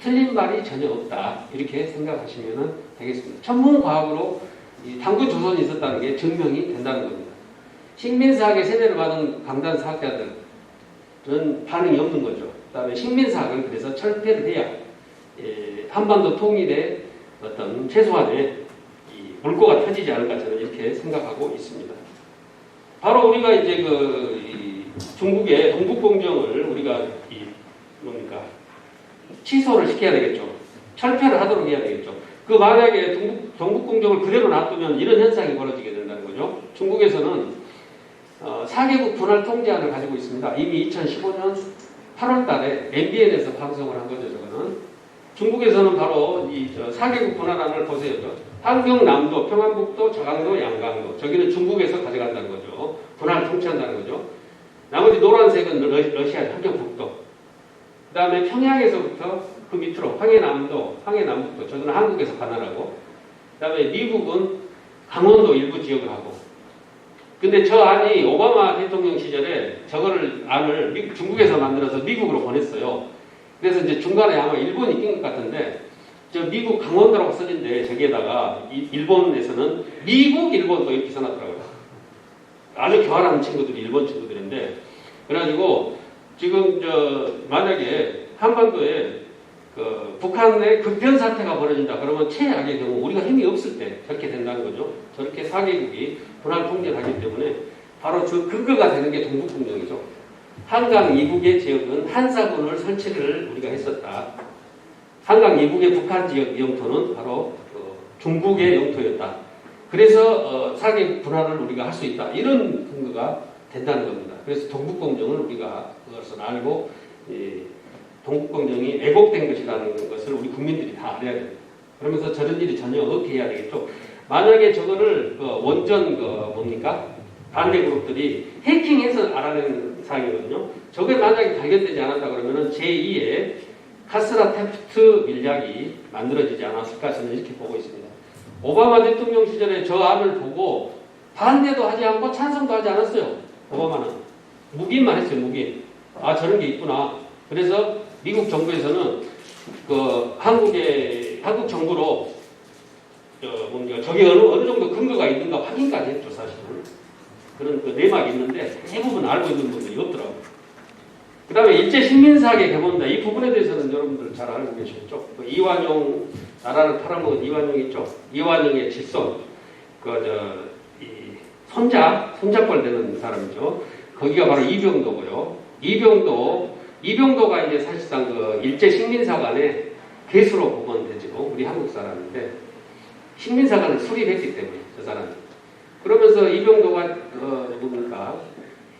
틀린 말이 전혀 없다 이렇게 생각하시면 되겠습니다. 전문과학으로 이 당구 조선이 있었다는 게 증명이 된다는 겁니다. 식민사학의 세대를 받은 강단 사학자들은 반응이 없는 거죠. 그 다음에 식민사학은 그래서 철폐를 해야 한반도 통일의 어떤 최소한의 이 물꼬가 터지지 않을까 저는 이렇게 생각하고 있습니다. 바로 우리가 이제 이 중국의 동북공정을 우리가 취소를 시켜야 되겠죠. 철폐를 하도록 해야 되겠죠. 그 만약에 동북공정을 그대로 놔두면 이런 현상이 벌어지게 된다는 거죠. 중국에서는 4개국 분할 통제안을 가지고 있습니다. 이미 2015년 8월 달에 MBN에서 방송을 한 거죠. 저거는. 중국에서는 바로 이 4개국 분할안을 보세요. 한경남도, 평안북도, 저강도, 양강도. 저기는 중국에서 가져간다는 거죠. 분할 통치한다는 거죠. 나머지 노란색은 러시아 한경북도. 그 다음에 평양에서부터 그 밑으로 황해남도, 황해남북도. 저거는 한국에서 관할하고. 그 다음에 미국은 강원도 일부 지역을 하고. 근데 저 안이 오바마 대통령 시절에 저거를 안을 중국에서 만들어서 미국으로 보냈어요. 그래서 이제 중간에 아마 일본이 낀 것 같은데 저 미국 강원도라고 써진데 저기에다가 일본에서는 미국 일본도 이렇게 써놨더라고요. 아주 교활한 친구들이 일본 친구들인데 그래가지고 지금 만약에 한반도에 북한의 급변 사태가 벌어진다 그러면 최악의 경우 우리가 힘이 없을 때 저렇게 된다는 거죠. 저렇게 4개국이 분할 통제를 하기 때문에 바로 그 근거가 되는 게 동북공정이죠. 한강 이북의 지역은 한사군을 설치를 우리가 했었다. 한강 이북의 북한 지역 영토는 바로 중국의 영토였다. 그래서 4개국 분할을 우리가 할 수 있다. 이런 근거가 된다는 겁니다. 그래서 동북공정을 우리가 그것을 알고 동북공정이 왜곡된 것이라는 것을 우리 국민들이 다 알아야 됩니다. 그러면서 저런 일이 전혀 없게 해야 되겠죠. 만약에 저거를 원전 반대 그룹들이 해킹해서 알아낸 사항이거든요. 저게 만약에 발견되지 않았다 그러면은 제2의 카스라 테프트 밀약이 만들어지지 않았을까 저는 이렇게 보고 있습니다. 오바마 대통령 시절에 저 안을 보고 반대도 하지 않고 찬성도 하지 않았어요. 오바마는 묵인만 했어요. 묵인. 아 저런 게 있구나. 그래서 미국 정부에서는 한국 정부로 저게 어느 정도 근거가 있는가 확인까지 했죠. 사실은 그런 내막이 있는데 대부분 알고 있는 분들이 없더라고요. 그 다음에 일제 식민사학의 개본다. 이 부분에 대해서는 여러분들 잘 알고 계시겠죠. 이완용 나라를 팔아먹은 이완용 있죠. 이완용의 직손 손자뻘 되는 사람이죠. 거기가 바로 이병도고요. 이병도가 이제 사실상 일제 식민사관의 괴수로 보면 되죠. 우리 한국 사람인데 식민사관을 수립했기 때문에 저 사람이. 그러면서 이병도가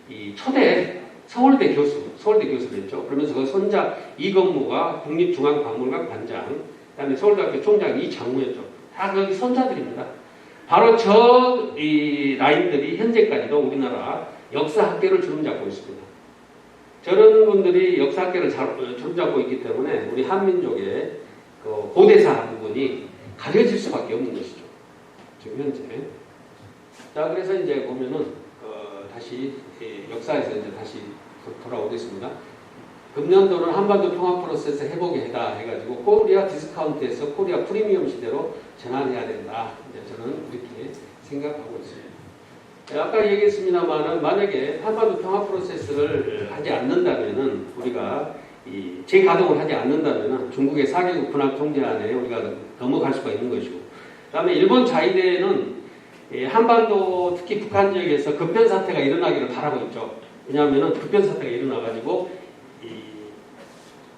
이 초대 서울대 교수였죠. 그러면서 그 손자 이건무가 국립중앙박물관 관장, 그다음에 서울대학교 총장 이장무였죠. 다 거기 손자들입니다. 바로 이 라인들이 현재까지도 우리나라 역사학계를 주름잡고 있습니다. 저런 분들이 역사학계를 주름잡고 있기 때문에 우리 한민족의 고대사 부분이 가려질 수밖에 없는 것이죠. 지금 현재. 자, 그래서 이제 보면은 다시 역사에서 이제 다시 돌아오겠습니다. 금년도는 한반도 평화 프로세스 회복의 해다 해가지고 코리아 디스카운트에서 코리아 프리미엄 시대로 전환해야 된다. 이제 저는 이렇게 생각하고 있습니다. 아까 얘기했습니다만은 만약에 한반도 평화 프로세스를 하지 않는다면은 우리가 이 재가동을 하지 않는다면은 중국의 4개국 군합 통제안에 우리가 넘어갈 수가 있는 것이고, 그다음에 일본 자위대는 한반도 특히 북한 지역에서 급변 사태가 일어나기를 바라고 있죠. 왜냐하면은 급변 사태가 일어나가지고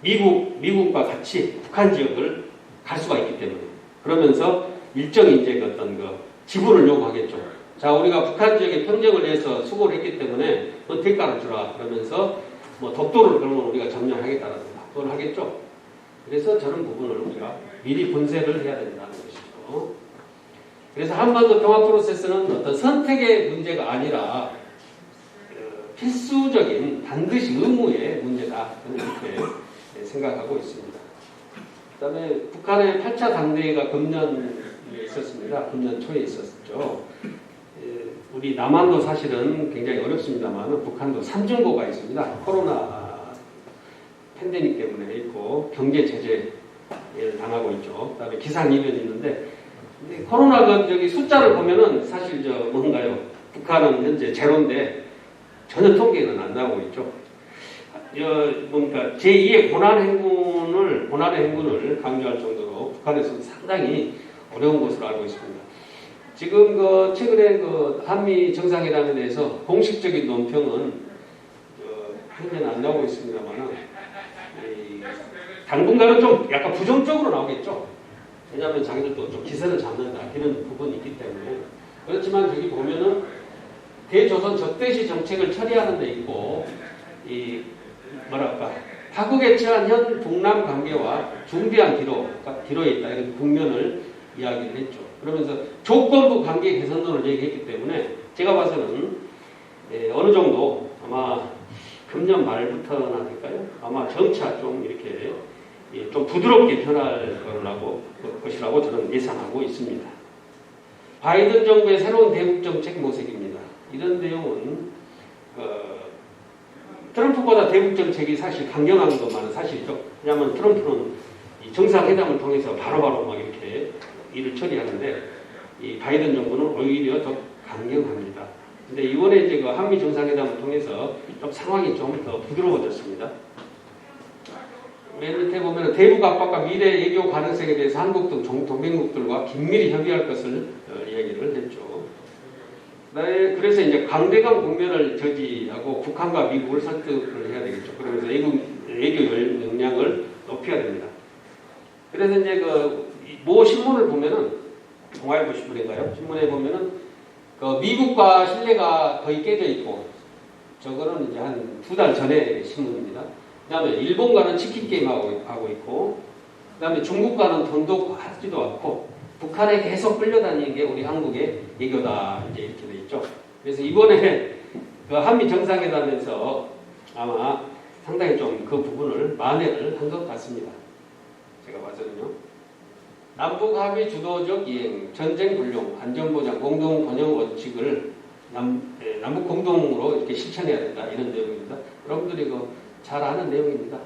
미국과 같이 북한 지역을 갈 수가 있기 때문에, 그러면서 일정의 이제 어떤 그 지분을 요구하겠죠. 자, 우리가 북한 지역에 평정을 위해서 수고를 했기 때문에 그 대가를 주라 그러면서 뭐 독도를 그러면 우리가 점령하겠다라든가 그걸 하겠죠. 그래서 저런 부분을 우리가 미리 분쇄를 해야 된다는 것이죠. 그래서 한반도 평화 프로세스는 어떤 선택의 문제가 아니라 필수적인 반드시 의무의 문제다. 저는 이렇게 생각하고 있습니다. 그 다음에 북한의 8차 당대회가 금년에 있었습니다. 금년 초에 있었죠. 우리 남한도 사실은 굉장히 어렵습니다만 북한도 삼중고가 있습니다. 코로나 팬데믹 때문에 있고 경제 제재를 당하고 있죠. 그다음에 기상이변이 있는데 코로나 저기 숫자를 보면은 사실 뭔가요? 북한은 현재 제로인데 전혀 통계는 안 나오고 있죠. 뭔가 제2의 고난의 행군을 강조할 정도로 북한에서는 상당히 어려운 것으로 알고 있습니다. 지금 최근에 한미 정상회담에 대해서 공식적인 논평은 현재는 안 나오고 있습니다만은 당분간은 좀 약간 부정적으로 나오겠죠. 왜냐하면 자기들도 좀 기세를 잡는다 이런 부분이 있기 때문에. 그렇지만 저기 보면은 대조선 적대시 정책을 처리하는 데 있고 타국에 처한 현 북남 관계와 중대한 기로에 있다 이런 국면을 이야기를 했죠. 그러면서 조건부 관계 개선론을 얘기했기 때문에 제가 봐서는 어느 정도 아마 금년 말부터나 될까요? 아마 점차 좀 이렇게 좀 부드럽게 변할 것이라고 저는 예상하고 있습니다. 바이든 정부의 새로운 대북 정책 모색입니다. 이런 내용은 트럼프보다 대북 정책이 사실 강경한 것만은 사실이죠. 왜냐하면 트럼프는 이 정상회담을 통해서 바로바로 막 이렇게 일을 처리하는데 이 바이든 정부는 오히려 더 강경합니다. 근데 이번에 이제 한미 정상회담을 통해서 좀 상황이 좀 더 부드러워졌습니다. 맨 밑에 보면 대북 압박과 미래 외교 가능성에 대해서 한국 등 동맹국들과 긴밀히 협의할 것을 이야기를 했죠. 그래서 이제 강대강 국면을 저지하고 북한과 미국을 설득을 해야 되겠죠. 그러면서 외교 역량을 높여야 됩니다. 그래서 이제 모 신문을 보면은 동아일보 신문인가요? 신문에 보면은 미국과 신뢰가 거의 깨져 있고 저거는 이제 한 2달 전에 신문입니다. 그다음에 일본과는 치킨 게임 하고 있고 그다음에 중국과는 돈도 하지도 않고 북한에 계속 끌려다니는 게 우리 한국의 외교다 이제 이렇게 돼 있죠. 그래서 이번에 한미 정상회담에서 아마 상당히 좀 그 부분을 만회를 한 것 같습니다. 제가 봐서는요. 남북 합의 주도적 이행, 전쟁 불용, 안전보장, 공동 번영 원칙을 남북 공동으로 이렇게 실천해야 된다 이런 내용입니다. 여러분들이 잘 아는 내용입니다.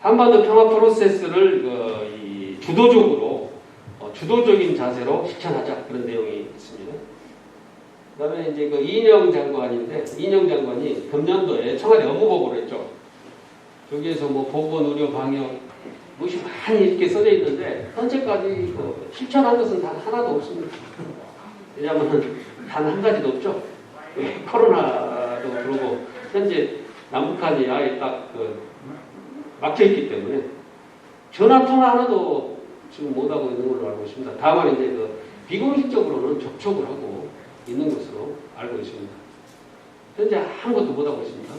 한반도 평화 프로세스를 주도적인 자세로 실천하자 그런 내용이 있습니다. 그다음에 이제 이인영 장관인데 이인영 장관이 금년도에 청와대 업무보고를 했죠. 여기에서 보건, 의료, 방역 무엇이 많이 이렇게 써져 있는데 현재까지 실천한 것은 단 하나도 없습니다. 왜냐하면 단 한 가지도 없죠. 코로나도 그러고 현재 남북한이 아예 딱 막혀있기 때문에 전화통화 하나도 지금 못하고 있는 걸로 알고 있습니다. 다만 이제 비공식적으로는 접촉을 하고 있는 것으로 알고 있습니다. 현재 아무것도 못하고 있습니다.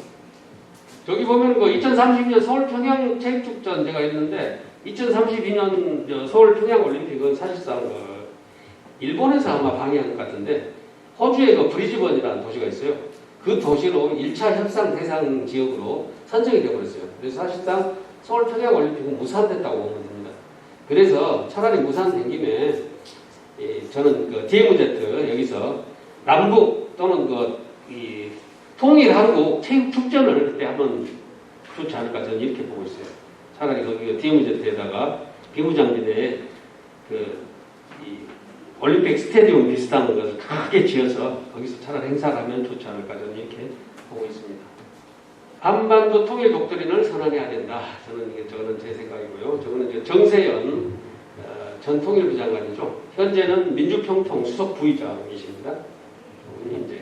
저기 보면 2032년 서울 평양 체육축전 제가 했는데 2032년 서울 평양 올림픽은 사실상 일본에서 아마 방해한 것 같은데 호주에 브리즈번이라는 도시가 있어요. 그 도시로 1차 협상 대상 지역으로 선정이 되어버렸어요. 그래서 사실상 서울 평양 올림픽은 무산됐다고 보면 됩니다. 그래서 차라리 무산된 김에 저는 DMZ 여기서 남북 또는 통일한국 체육축전을 그때 한번 좋지 않을까 저는 이렇게 보고 있어요. 차라리 거기 DMZ에다가 비무장지대에 올림픽 스테디움 비슷한 것을 크게 지어서 거기서 차라리 행사를 하면 좋지 않을까 저는 이렇게 보고 있습니다. 한반도 통일 독트린을 선언해야 된다. 저는 제 생각이고요. 저거는 이제 정세현 전 통일부 장관이죠. 현재는 민주평통 수석 부의장이십니다. 그분이 이제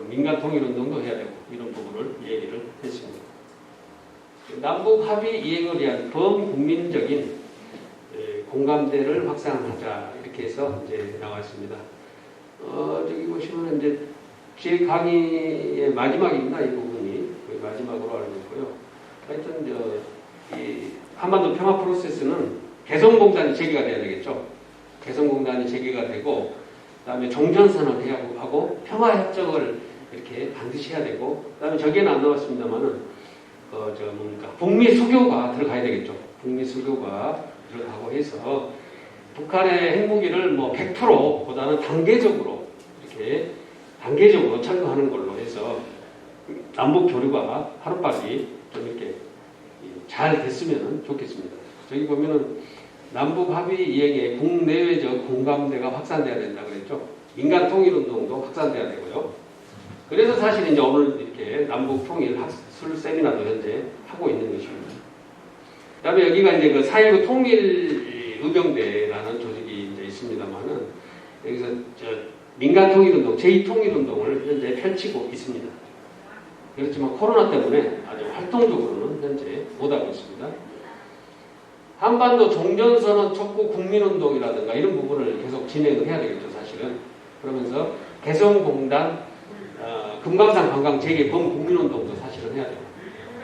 민간 통일운동도 해야 되고 이런 부분을 얘기를 했습니다. 남북 합의 이행을 위한 범국민적인 공감대를 확산하자 이렇게 해서 이제 나왔습니다. 저기 보시면 이제 제 강의의 마지막입니다. 이 부분이 거의 마지막으로 알고 있고요. 하여튼 이 한반도 평화 프로세스는 개성공단이 제기가 돼야 되겠죠. 개성공단이 제기가 되고 그다음에 종전선언을 해야 하고 평화협정을 이렇게 반드시 해야 되고 그다음에 저기에는 안 나왔습니다만은 북미 수교가 들어가야 되겠죠. 북미 수교가 들어가고 해서 북한의 핵무기를 뭐 100%보다는 단계적으로 철거하는 걸로 해서 남북 교류가 하루빨리 좀 이렇게 잘 됐으면 좋겠습니다. 저기 보면은 남북 합의 이행에 국내외적 공감대가 확산돼야 된다 그랬죠. 민간 통일 운동도 확산돼야 되고요. 그래서 사실 이제 오늘 이렇게 남북 통일 학술 세미나도 현재 하고 있는 것입니다. 그다음에 여기가 이제 그 4.19 통일 의병대라는 조직이 이제 있습니다만은 여기서 민간 통일 운동, 제2 통일 운동을 현재 펼치고 있습니다. 그렇지만 코로나 때문에 아주 활동적으로는 현재 못하고 있습니다. 한반도 종전선언 촉구 국민운동이라든가 이런 부분을 계속 진행을 해야 되겠죠, 사실은. 그러면서 개성공단, 금강산 관광 재개 범국민운동도 사실은 해야 되고.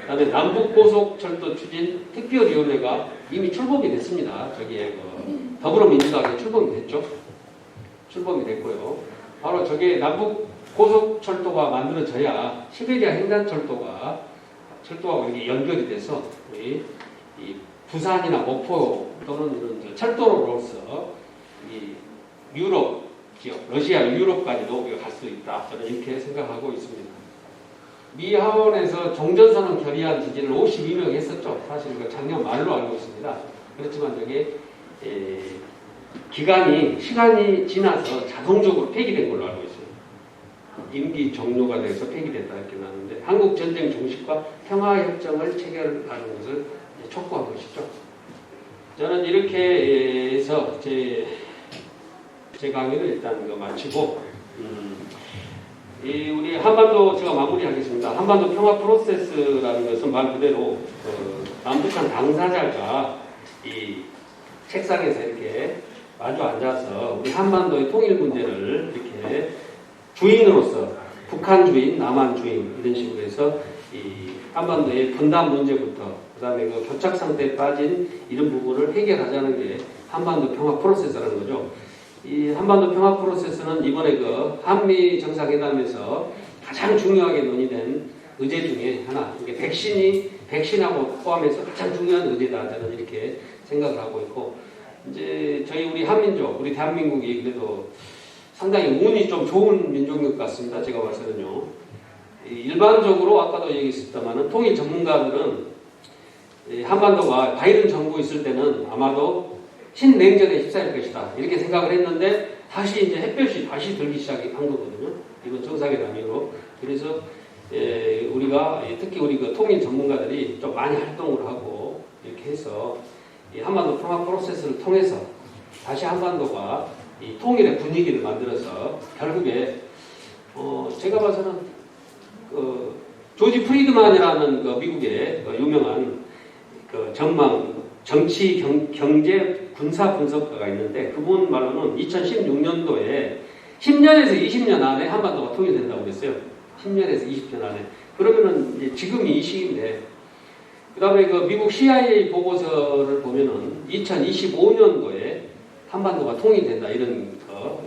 그다음에 남북고속철도 추진 특별위원회가 이미 출범이 됐습니다. 저기에 더불어민주당에 출범이 됐죠. 출범이 됐고요. 바로 저게 남북고속철도가 만들어져야 시베리아 횡단철도가 이렇게 연결이 돼서 우리 이 부산이나 목포 또는 이런 철도로서 이 유럽 지역, 러시아 유럽까지도 우리가 갈 수 있다. 저는 이렇게 생각하고 있습니다. 미 하원에서 종전선언 결의안 지지를 52명 했었죠. 사실 그 작년 말로 알고 있습니다. 그렇지만 저게 시간이 지나서 자동적으로 폐기된 걸로 알고 있어요. 임기 종료가 돼서 폐기됐다 이렇게 나왔는데 한국 전쟁 종식과 평화협정을 체결하는 것을 촉구한 것이죠. 저는 이렇게 해서 제 강의를 일단 마치고 우리 한반도 제가 마무리하겠습니다. 한반도 평화 프로세스라는 것은 말 그대로 남북한 당사자가 이 책상에서 이렇게 마주 앉아서 우리 한반도의 통일 문제를 이렇게 주인으로서 북한 주인, 남한 주인 이런 식으로 해서 이 한반도의 분단 문제부터 그다음에 그 교착 상태에 빠진 이런 부분을 해결하자는 게 한반도 평화 프로세스라는 거죠. 이 한반도 평화 프로세스는 이번에 그 한미 정상회담에서 가장 중요하게 논의된 의제 중에 하나. 이게 백신하고 포함해서 가장 중요한 의제다. 저는 이렇게 생각을 하고 있고, 이제 저희 우리 한민족, 우리 대한민국이 그래도 상당히 운이 좀 좋은 민족인 것 같습니다. 제가 봐서는요. 일반적으로 아까도 얘기했습니다만은 통일 전문가들은 한반도가 바이든 정부 있을 때는 아마도 신냉전에 휩싸일 것이다. 이렇게 생각을 했는데 다시 이제 햇볕이 다시 들기 시작한 거거든요. 이번 정상회담 이후로. 그래서 우리가 특히 우리 그 통일 전문가들이 좀 많이 활동을 하고 이렇게 해서 이 한반도 평화 프로세스를 통해서 다시 한반도가 이 통일의 분위기를 만들어서 결국에 제가 봐서는 그 조지 프리드만이라는 그 미국의 그 유명한 그 정치 경제 군사 분석가가 있는데 그분 말로는 2016년도에 10년에서 20년 안에 한반도가 통일된다고 그랬어요. 10년에서 20년 안에. 그러면은 이제 지금이 이 시기인데 그 다음에 그 미국 CIA 보고서를 보면은 2025년도에 한반도가 통일된다 이런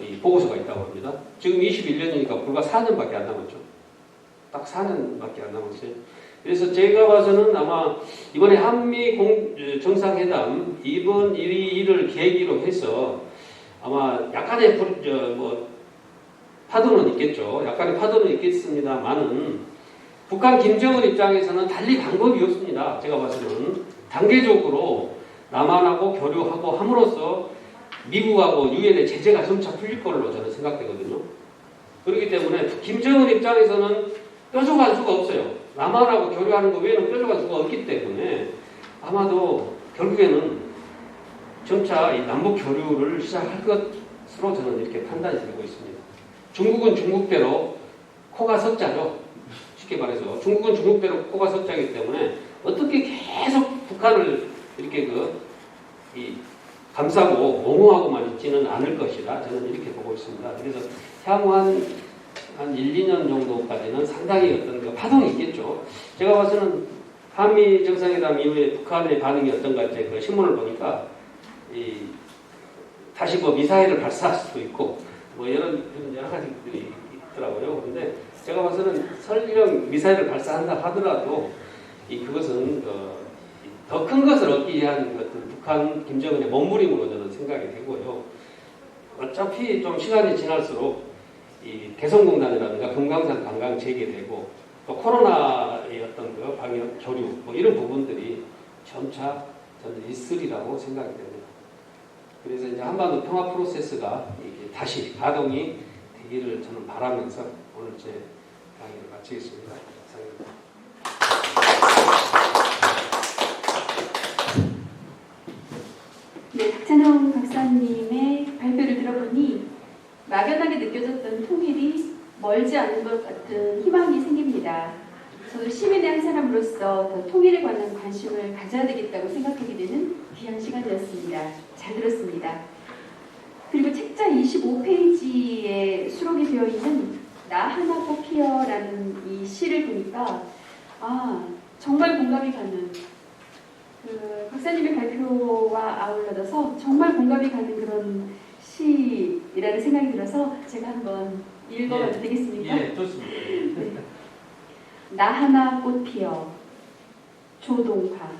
이 보고서가 있다고 합니다. 지금 21년이니까 불과 4년밖에 안 남았죠. 딱 4년밖에 안 남았어요. 그래서 제가 봐서는 아마 이번에 한미 정상회담 이번 일을 계기로 해서 아마 약간의 파도는 있겠죠. 약간의 파도는 있겠습니다만은 북한 김정은 입장에서는 달리 방법이 없습니다. 제가 봐서는 단계적으로 남한하고 교류하고 함으로써 미국하고 유엔의 제재가 점차 풀릴 걸로 저는 생각되거든요. 그렇기 때문에 김정은 입장에서는 뾰족한 수가 없어요. 남한하고 교류하는 거 외에는 뾰족한 수가 없기 때문에 아마도 결국에는 점차 이 남북 교류를 시작할 것으로 저는 이렇게 판단이 되고 있습니다. 중국은 중국대로 코가 석자죠. 쉽게 말해서 중국은 중국대로 코가 석자이기 때문에 어떻게 계속 북한을 이렇게 감싸고 옹호하고만 있지는 않을 것이라 저는 이렇게 보고 있습니다. 그래서 향후 한 1, 2년 정도까지는 상당히 어떤 그 파동이 있겠죠. 제가 봐서는 한미 정상회담 이후에 북한의 반응이 어떤가 이제 그 신문을 보니까 다시 뭐 미사일을 발사할 수도 있고 뭐 이런 여러 가지들이 있더라고요. 그런데 제가 봐서는 설령 미사일을 발사한다 하더라도 그것은 더 큰 것을 얻기 위한 어떤 북한 김정은의 몸부림으로 저는 생각이 되고요. 어차피 좀 시간이 지날수록 이 개성공단이라든가 금강산 관광 재개되고 또 코로나의 어떤 그 방역 교류 뭐 이런 부분들이 점차 저는 있으리라고 생각이 됩니다. 그래서 이제 한반도 평화 프로세스가 이게 다시 가동이 되기를 저는 바라면서 오늘 제 강의를 마치겠습니다. 감사합니다. 네, 박찬영 박사님의 발표를 들어보니 막연하게 느껴졌던 통일이 멀지 않은 것 같은 희망이 생깁니다. 저도 시민의 한 사람으로서 더 통일에 관한 관심을 가져야 되겠다고 생각하게 되는 귀한 시간이었습니다. 잘 들었습니다. 그리고 책자 25페이지에 수록이 되어 있는 나 하나 꽃피어라는 이 시를 보니까 정말 공감이 가는 박사님의 발표와 아울러서 정말 공감이 가는 그런 시라는 생각이 들어서 제가 한번 읽어봐도 되겠습니까? 예, 좋습니다. 네. 나 하나 꽃 피어 조동화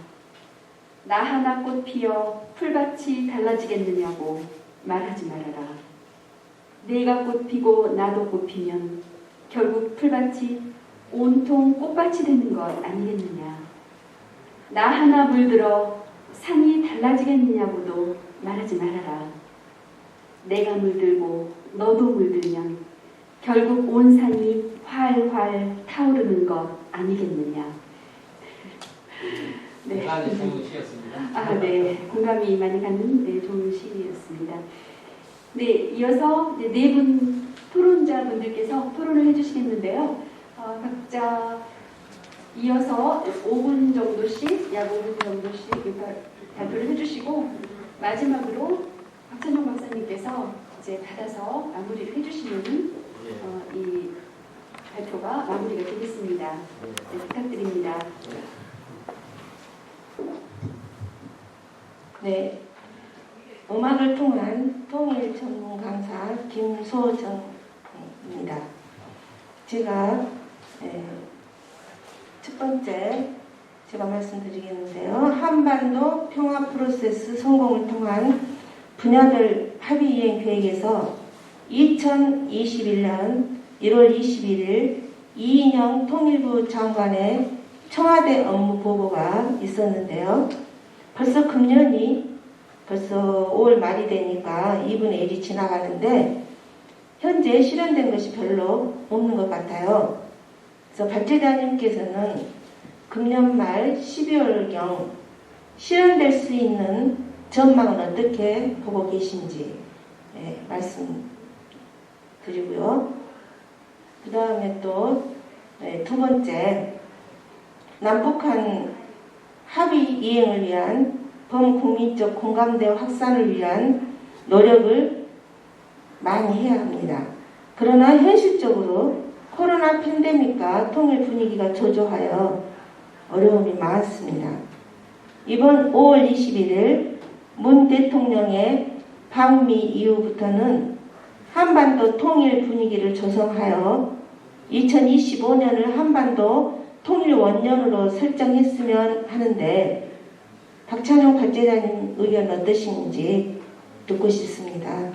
나 하나 꽃 피어 풀밭이 달라지겠느냐고 말하지 말아라. 내가 꽃 피고 나도 꽃 피면 결국 풀밭이 온통 꽃밭이 되는 것 아니겠느냐. 나 하나 물들어 산이 달라지겠느냐고도 말하지 말아라. 내가 물들고 너도 물들면 결국 온 산이 활활 타오르는 것 아니겠느냐. 네. 아주 좋은 시였습니다. 네. 공감이 많이 가는 좋은 시였습니다. 네, 이어서 네 분 토론자분들께서 토론을 해주시겠는데요. 각자 이어서 5분 정도씩, 약 5분 정도씩 발표를 해주시고 마지막으로 박찬영 박사님께서 이제 받아서 마무리를 해주시면 이 발표가 마무리가 되겠습니다. 네, 부탁드립니다. 네, 음악을 통한 통일 전문 강사 김소정입니다. 제가 첫 번째 제가 말씀드리겠는데요. 한반도 평화 프로세스 성공을 통한 분야별 합의 이행 계획에서 2021년 1월 21일 이인영 통일부 장관의 청와대 업무 보고가 있었는데요. 벌써 금년이 벌써 5월 말이 되니까 2분의 1이 지나가는데 현재 실현된 것이 별로 없는 것 같아요. 그래서 발제자님께서는 금년 말 12월경 실현될 수 있는 전망은 어떻게 보고 계신지 말씀드리고요. 그 다음에 또 두 번째, 남북한 합의 이행을 위한 범국민적 공감대 확산을 위한 노력을 많이 해야 합니다. 그러나 현실적으로 코로나 팬데믹과 통일 분위기가 조조하여 어려움이 많습니다. 이번 5월 21일 문 대통령의 방미 이후부터는 한반도 통일 분위기를 조성하여 2025년을 한반도 통일 원년으로 설정했으면 하는데 박찬용 발제자님 의견 어떠신지 듣고 싶습니다.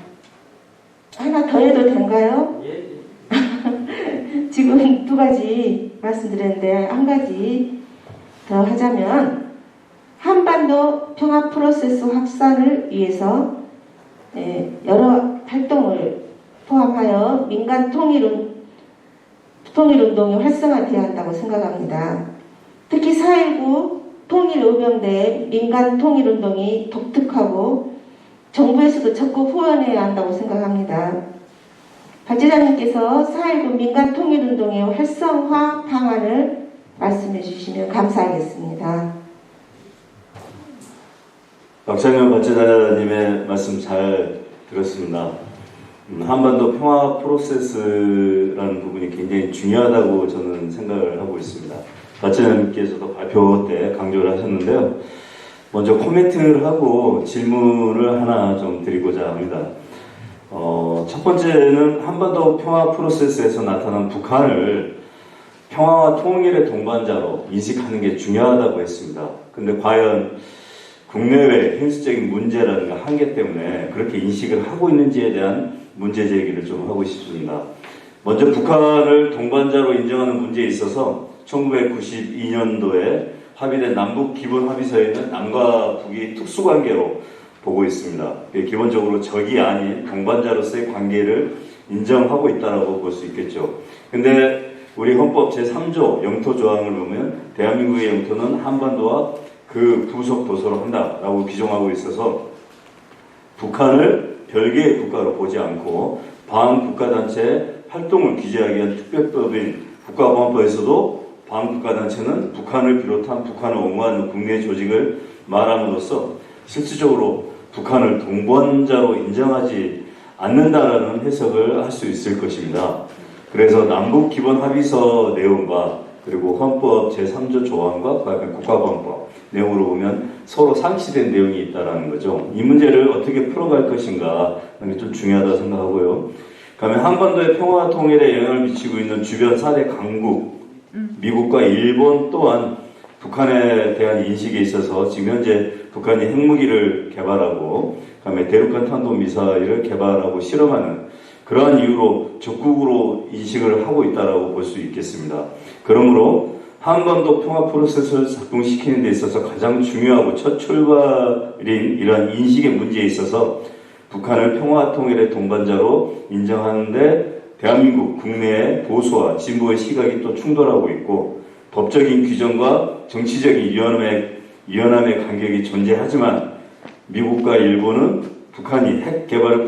하나 더 해도 된가요? 예. 지금 두 가지 말씀드렸는데 한 가지 더 하자면 한반도 평화 프로세스 확산을 위해서 여러 활동을 포함하여 민간 통일운동이 활성화되어야 한다고 생각합니다. 특히 4.19 통일의병대의 민간 통일운동이 독특하고 정부에서도 적극 후원해야 한다고 생각합니다. 박 지사님께서 4.19 민간 통일운동의 활성화 방안을 말씀해 주시면 감사하겠습니다. 박찬현 박지사님의 말씀 잘 들었습니다. 한반도 평화 프로세스라는 부분이 굉장히 중요하다고 저는 생각을 하고 있습니다. 박지사님께서도 발표 때 강조를 하셨는데요. 먼저 코멘트를 하고 질문을 하나 좀 드리고자 합니다. 첫 번째는 한반도 평화 프로세스에서 나타난 북한을 평화와 통일의 동반자로 인식하는 게 중요하다고 했습니다. 근데 과연 국내외 현실적인 문제라든가 한계 때문에 그렇게 인식을 하고 있는지에 대한 문제 제기를 좀 하고 싶습니다. 먼저 북한을 동반자로 인정하는 문제에 있어서 1992년도에 합의된 남북 기본 합의서에는 남과 북이 특수관계로 보고 있습니다. 기본적으로 적이 아닌 동반자로서의 관계를 인정하고 있다고 볼 수 있겠죠. 근데 우리 헌법 제3조 영토 조항을 보면 대한민국의 영토는 한반도와 그 부속 도서로 한다라고 규정하고 있어서 북한을 별개의 국가로 보지 않고 반국가단체 활동을 규제하기 위한 특별법인 국가보안법에서도 반국가단체는 북한을 비롯한 북한을 옹호하는 국내 조직을 말함으로써 실질적으로 북한을 동반자로 인정하지 않는다라는 해석을 할 수 있을 것입니다. 그래서 남북 기본 합의서 내용과 그리고 헌법 제3조 조항과 국가보안법 내용으로 보면 서로 상치된 내용이 있다는 거죠. 이 문제를 어떻게 풀어갈 것인가 하는 게 좀 중요하다고 생각하고요. 그다음에 한반도의 평화 통일에 영향을 미치고 있는 주변 4대 강국, 미국과 일본 또한 북한에 대한 인식에 있어서 지금 현재 북한이 핵무기를 개발하고 그다음에 대륙간 탄도미사일을 개발하고 실험하는 그러한 이유로 적극으로 인식을 하고 있다고 볼 수 있겠습니다. 그러므로 한반도 평화 프로세스를 작동시키는 데 있어서 가장 중요하고 첫 출발인 이러한 인식의 문제에 있어서 북한을 평화 통일의 동반자로 인정하는데 대한민국 국내의 보수와 진보의 시각이 또 충돌하고 있고 법적인 규정과 정치적인 유연함의 간격이 존재하지만 미국과 일본은 북한이 핵 개발을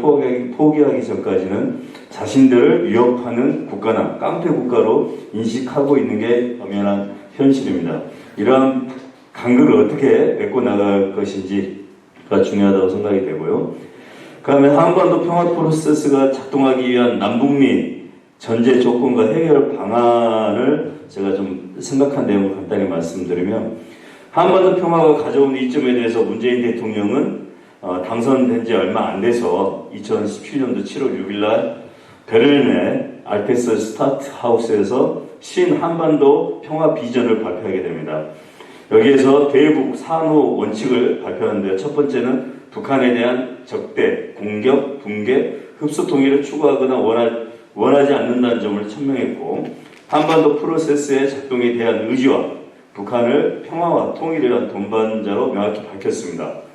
포기하기 전까지는 자신들을 위협하는 국가나 깡패 국가로 인식하고 있는 게 엄연한 현실입니다. 이러한 간극을 어떻게 메꿔 나갈 것인지가 중요하다고 생각이 되고요. 그 다음에 한반도 평화 프로세스가 작동하기 위한 남북미 전제 조건과 해결 방안을 제가 좀 생각한 내용을 간단히 말씀드리면 한반도 평화가 가져온 이점에 대해서 문재인 대통령은 당선된 지 얼마 안 돼서 2017년도 7월 6일 날 베를린의 알테스 스타트 하우스에서 신한반도 평화 비전을 발표하게 됩니다. 여기에서 대북 산호 원칙을 발표하는데요. 첫 번째는 북한에 대한 적대, 공격, 붕괴, 흡수 통일을 추구하거나 원하지 않는다는 점을 천명했고 한반도 프로세스의 작동에 대한 의지와 북한을 평화와 통일에 대한 동반자로 명확히 밝혔습니다.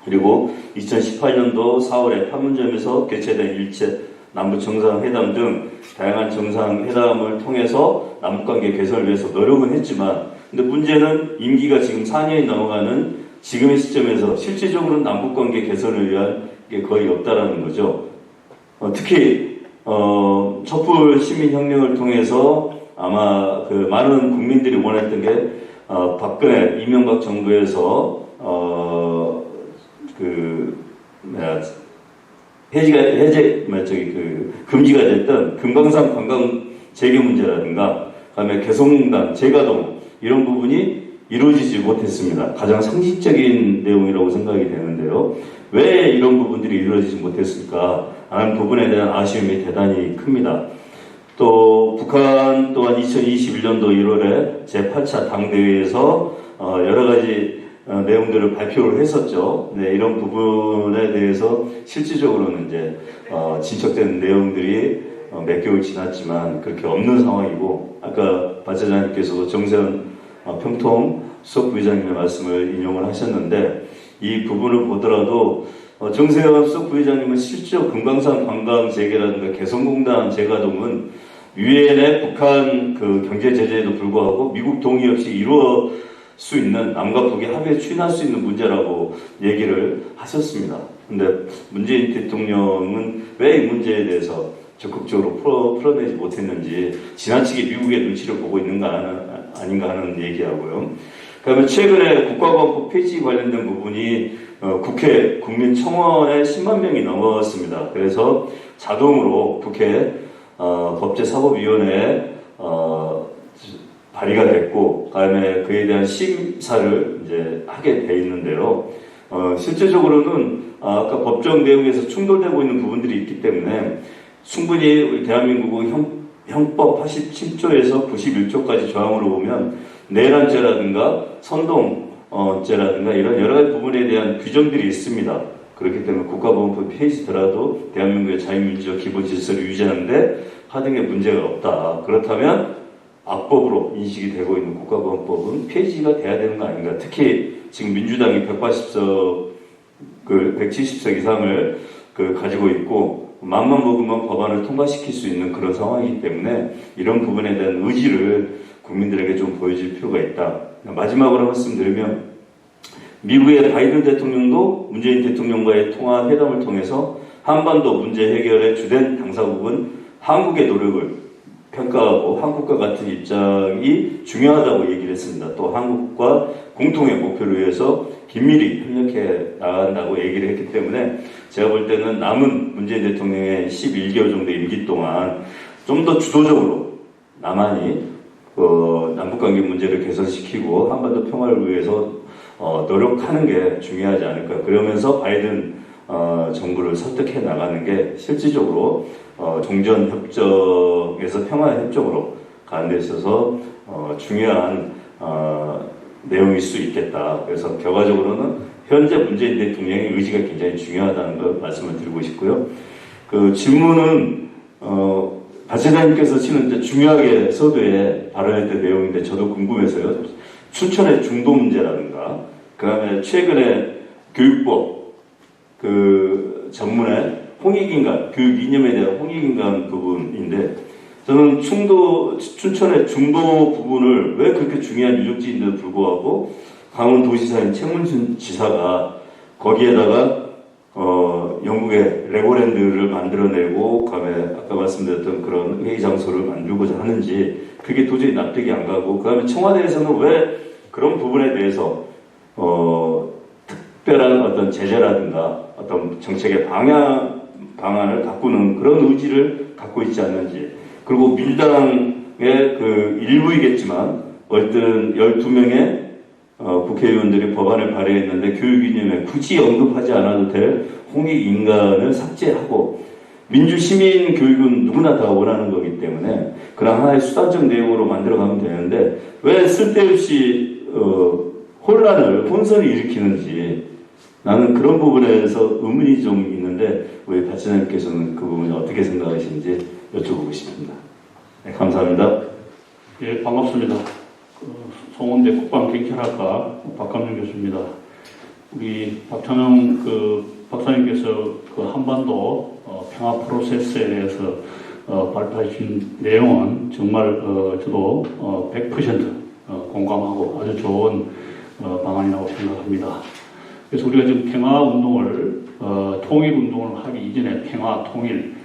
그리고 2018년도 4월에 판문점에서 개최된 일체 남북정상회담 등 다양한 정상회담을 통해서 남북관계 개선을 위해서 노력은 했지만 근데 문제는 임기가 지금 4년이 넘어가는 지금의 시점에서 실질적으로는 남북관계 개선을 위한 게 거의 없다라는 거죠. 특히 촛불 시민혁명을 통해서 아마 그 많은 국민들이 원했던 게 박근혜 이명박 정부에서 금지가 됐던 금강산 관광 재개 문제라든가 그다음에 개성공단 재가동 이런 부분이 이루어지지 못했습니다. 가장 상식적인 내용이라고 생각이 되는데요. 왜 이런 부분들이 이루어지지 못했을까 하는 부분에 대한 아쉬움이 대단히 큽니다. 또 북한 또한 2021년도 1월에 제8차 당대회에서 여러 가지 내용들을 발표를 했었죠. 네, 이런 부분에 대해서 실질적으로는 이제 진척된 내용들이 몇 개월 지났지만 그렇게 없는 상황이고 아까 박 지사님께서도 정세현 평통 수석부의장님의 말씀을 인용을 하셨는데 이 부분을 보더라도 정세현 수석 부회장님은 실제로 금강산 관광 재개라든가 개성공단 재가동은 유엔의 북한 그 경제 제재에도 불구하고 미국 동의 없이 이루어 수 있는 남과 북의 합의에 추인할 수 있는 문제라고 얘기를 하셨습니다. 근데 문재인 대통령은 왜 이 문제에 대해서 적극적으로 풀어내지 못했는지 지나치게 미국의 눈치를 보고 있는가 아닌가 하는 얘기하고요. 그다음에 최근에 국가보안법 폐지 관련된 부분이 국회 국민청원에 10만 명이 넘었습니다. 그래서 자동으로 국회 법제사법위원회에 발의가 됐고, 그다음에 그에 대한 심사를 이제 하게 돼 있는데요. 실제적으로는 아까 법정 내용에서 충돌되고 있는 부분들이 있기 때문에 충분히 우리 대한민국은 형법 87조에서 91조까지 조항으로 보면 내란죄라든가 선동죄라든가 이런 여러 가지 부분에 대한 규정들이 있습니다. 그렇기 때문에 국가보안법 폐지더라도 대한민국의 자유민주적 기본 질서를 유지하는데 하등의 문제가 없다. 그렇다면 악법으로 인식이 되고 있는 국가보안법은 폐지가 돼야 되는 거 아닌가. 특히 지금 민주당이 170석 이상을 가지고 있고 맘만 먹으면 법안을 통과시킬 수 있는 그런 상황이기 때문에 이런 부분에 대한 의지를 국민들에게 좀 보여줄 필요가 있다. 마지막으로 말씀드리면 미국의 바이든 대통령도 문재인 대통령과의 통화 회담을 통해서 한반도 문제 해결의 주된 당사국은 한국의 노력을 평가하고 한국과 같은 입장이 중요하다고 얘기를 했습니다. 또 한국과 공통의 목표를 위해서 긴밀히 협력해 나간다고 얘기를 했기 때문에 제가 볼 때는 남은 문재인 대통령의 11개월 정도 임기 동안 좀 더 주도적으로 남한이 남북관계 문제를 개선시키고 한반도 평화를 위해서 노력하는 게 중요하지 않을까. 그러면서 바이든 정부를 설득해 나가는 게 실질적으로 종전협정에서 평화협정으로 가는 데 있어서 중요한 내용일 수 있겠다. 그래서 결과적으로는 현재 문재인 대통령의 의지가 굉장히 중요하다는 걸 말씀을 드리고 싶고요. 그 질문은 박재단님께서 치는 중요하게 서두에 발언했던 내용인데 저도 궁금해서요. 춘천의 중도 문제라든가 그 다음에 최근에 교육법 전문의 홍익인간 교육 이념에 대한 홍익인간 부분인데 저는 춘천의 중도 부분을 왜 그렇게 중요한 유적지인데도 불구하고 강원도지사인 최문순 지사가 거기에다가 영국의 레고랜드를 만들어내고 그다음에 아까 말씀드렸던 그런 회의 장소를 만들고자 하는지 그게 도저히 납득이 안 가고 그다음에 청와대에서는 왜 그런 부분에 대해서 특별한 어떤 제재라든가 어떤 정책의 방안을 바꾸는 그런 의지를 갖고 있지 않는지 그리고 민주당의 그 일부이겠지만 어쨌든 12명의 국회의원들이 법안을 발의했는데 교육이념에 굳이 언급하지 않아도 될 홍익인간을 삭제하고 민주시민 교육은 누구나 다 원하는 거기 때문에 그런 하나의 수단적 내용으로 만들어가면 되는데 왜 쓸데없이 혼선을 일으키는지 나는 그런 부분에서 의문이 좀 있는데 우리 박지원님께서는 그 부분을 어떻게 생각하시는지 여쭤보고 싶습니다. 네, 감사합니다. 예, 반갑습니다. 송원대 국방경찰학과 박감정 교수입니다. 우리 박찬영 박사님께서 한반도 평화 프로세스에 대해서 발표하신 내용은 정말 저도 100% 공감하고 아주 좋은 방안이라고 생각합니다. 그래서 우리가 지금 평화 운동을 통일 운동을 하기 이전에 평화 통일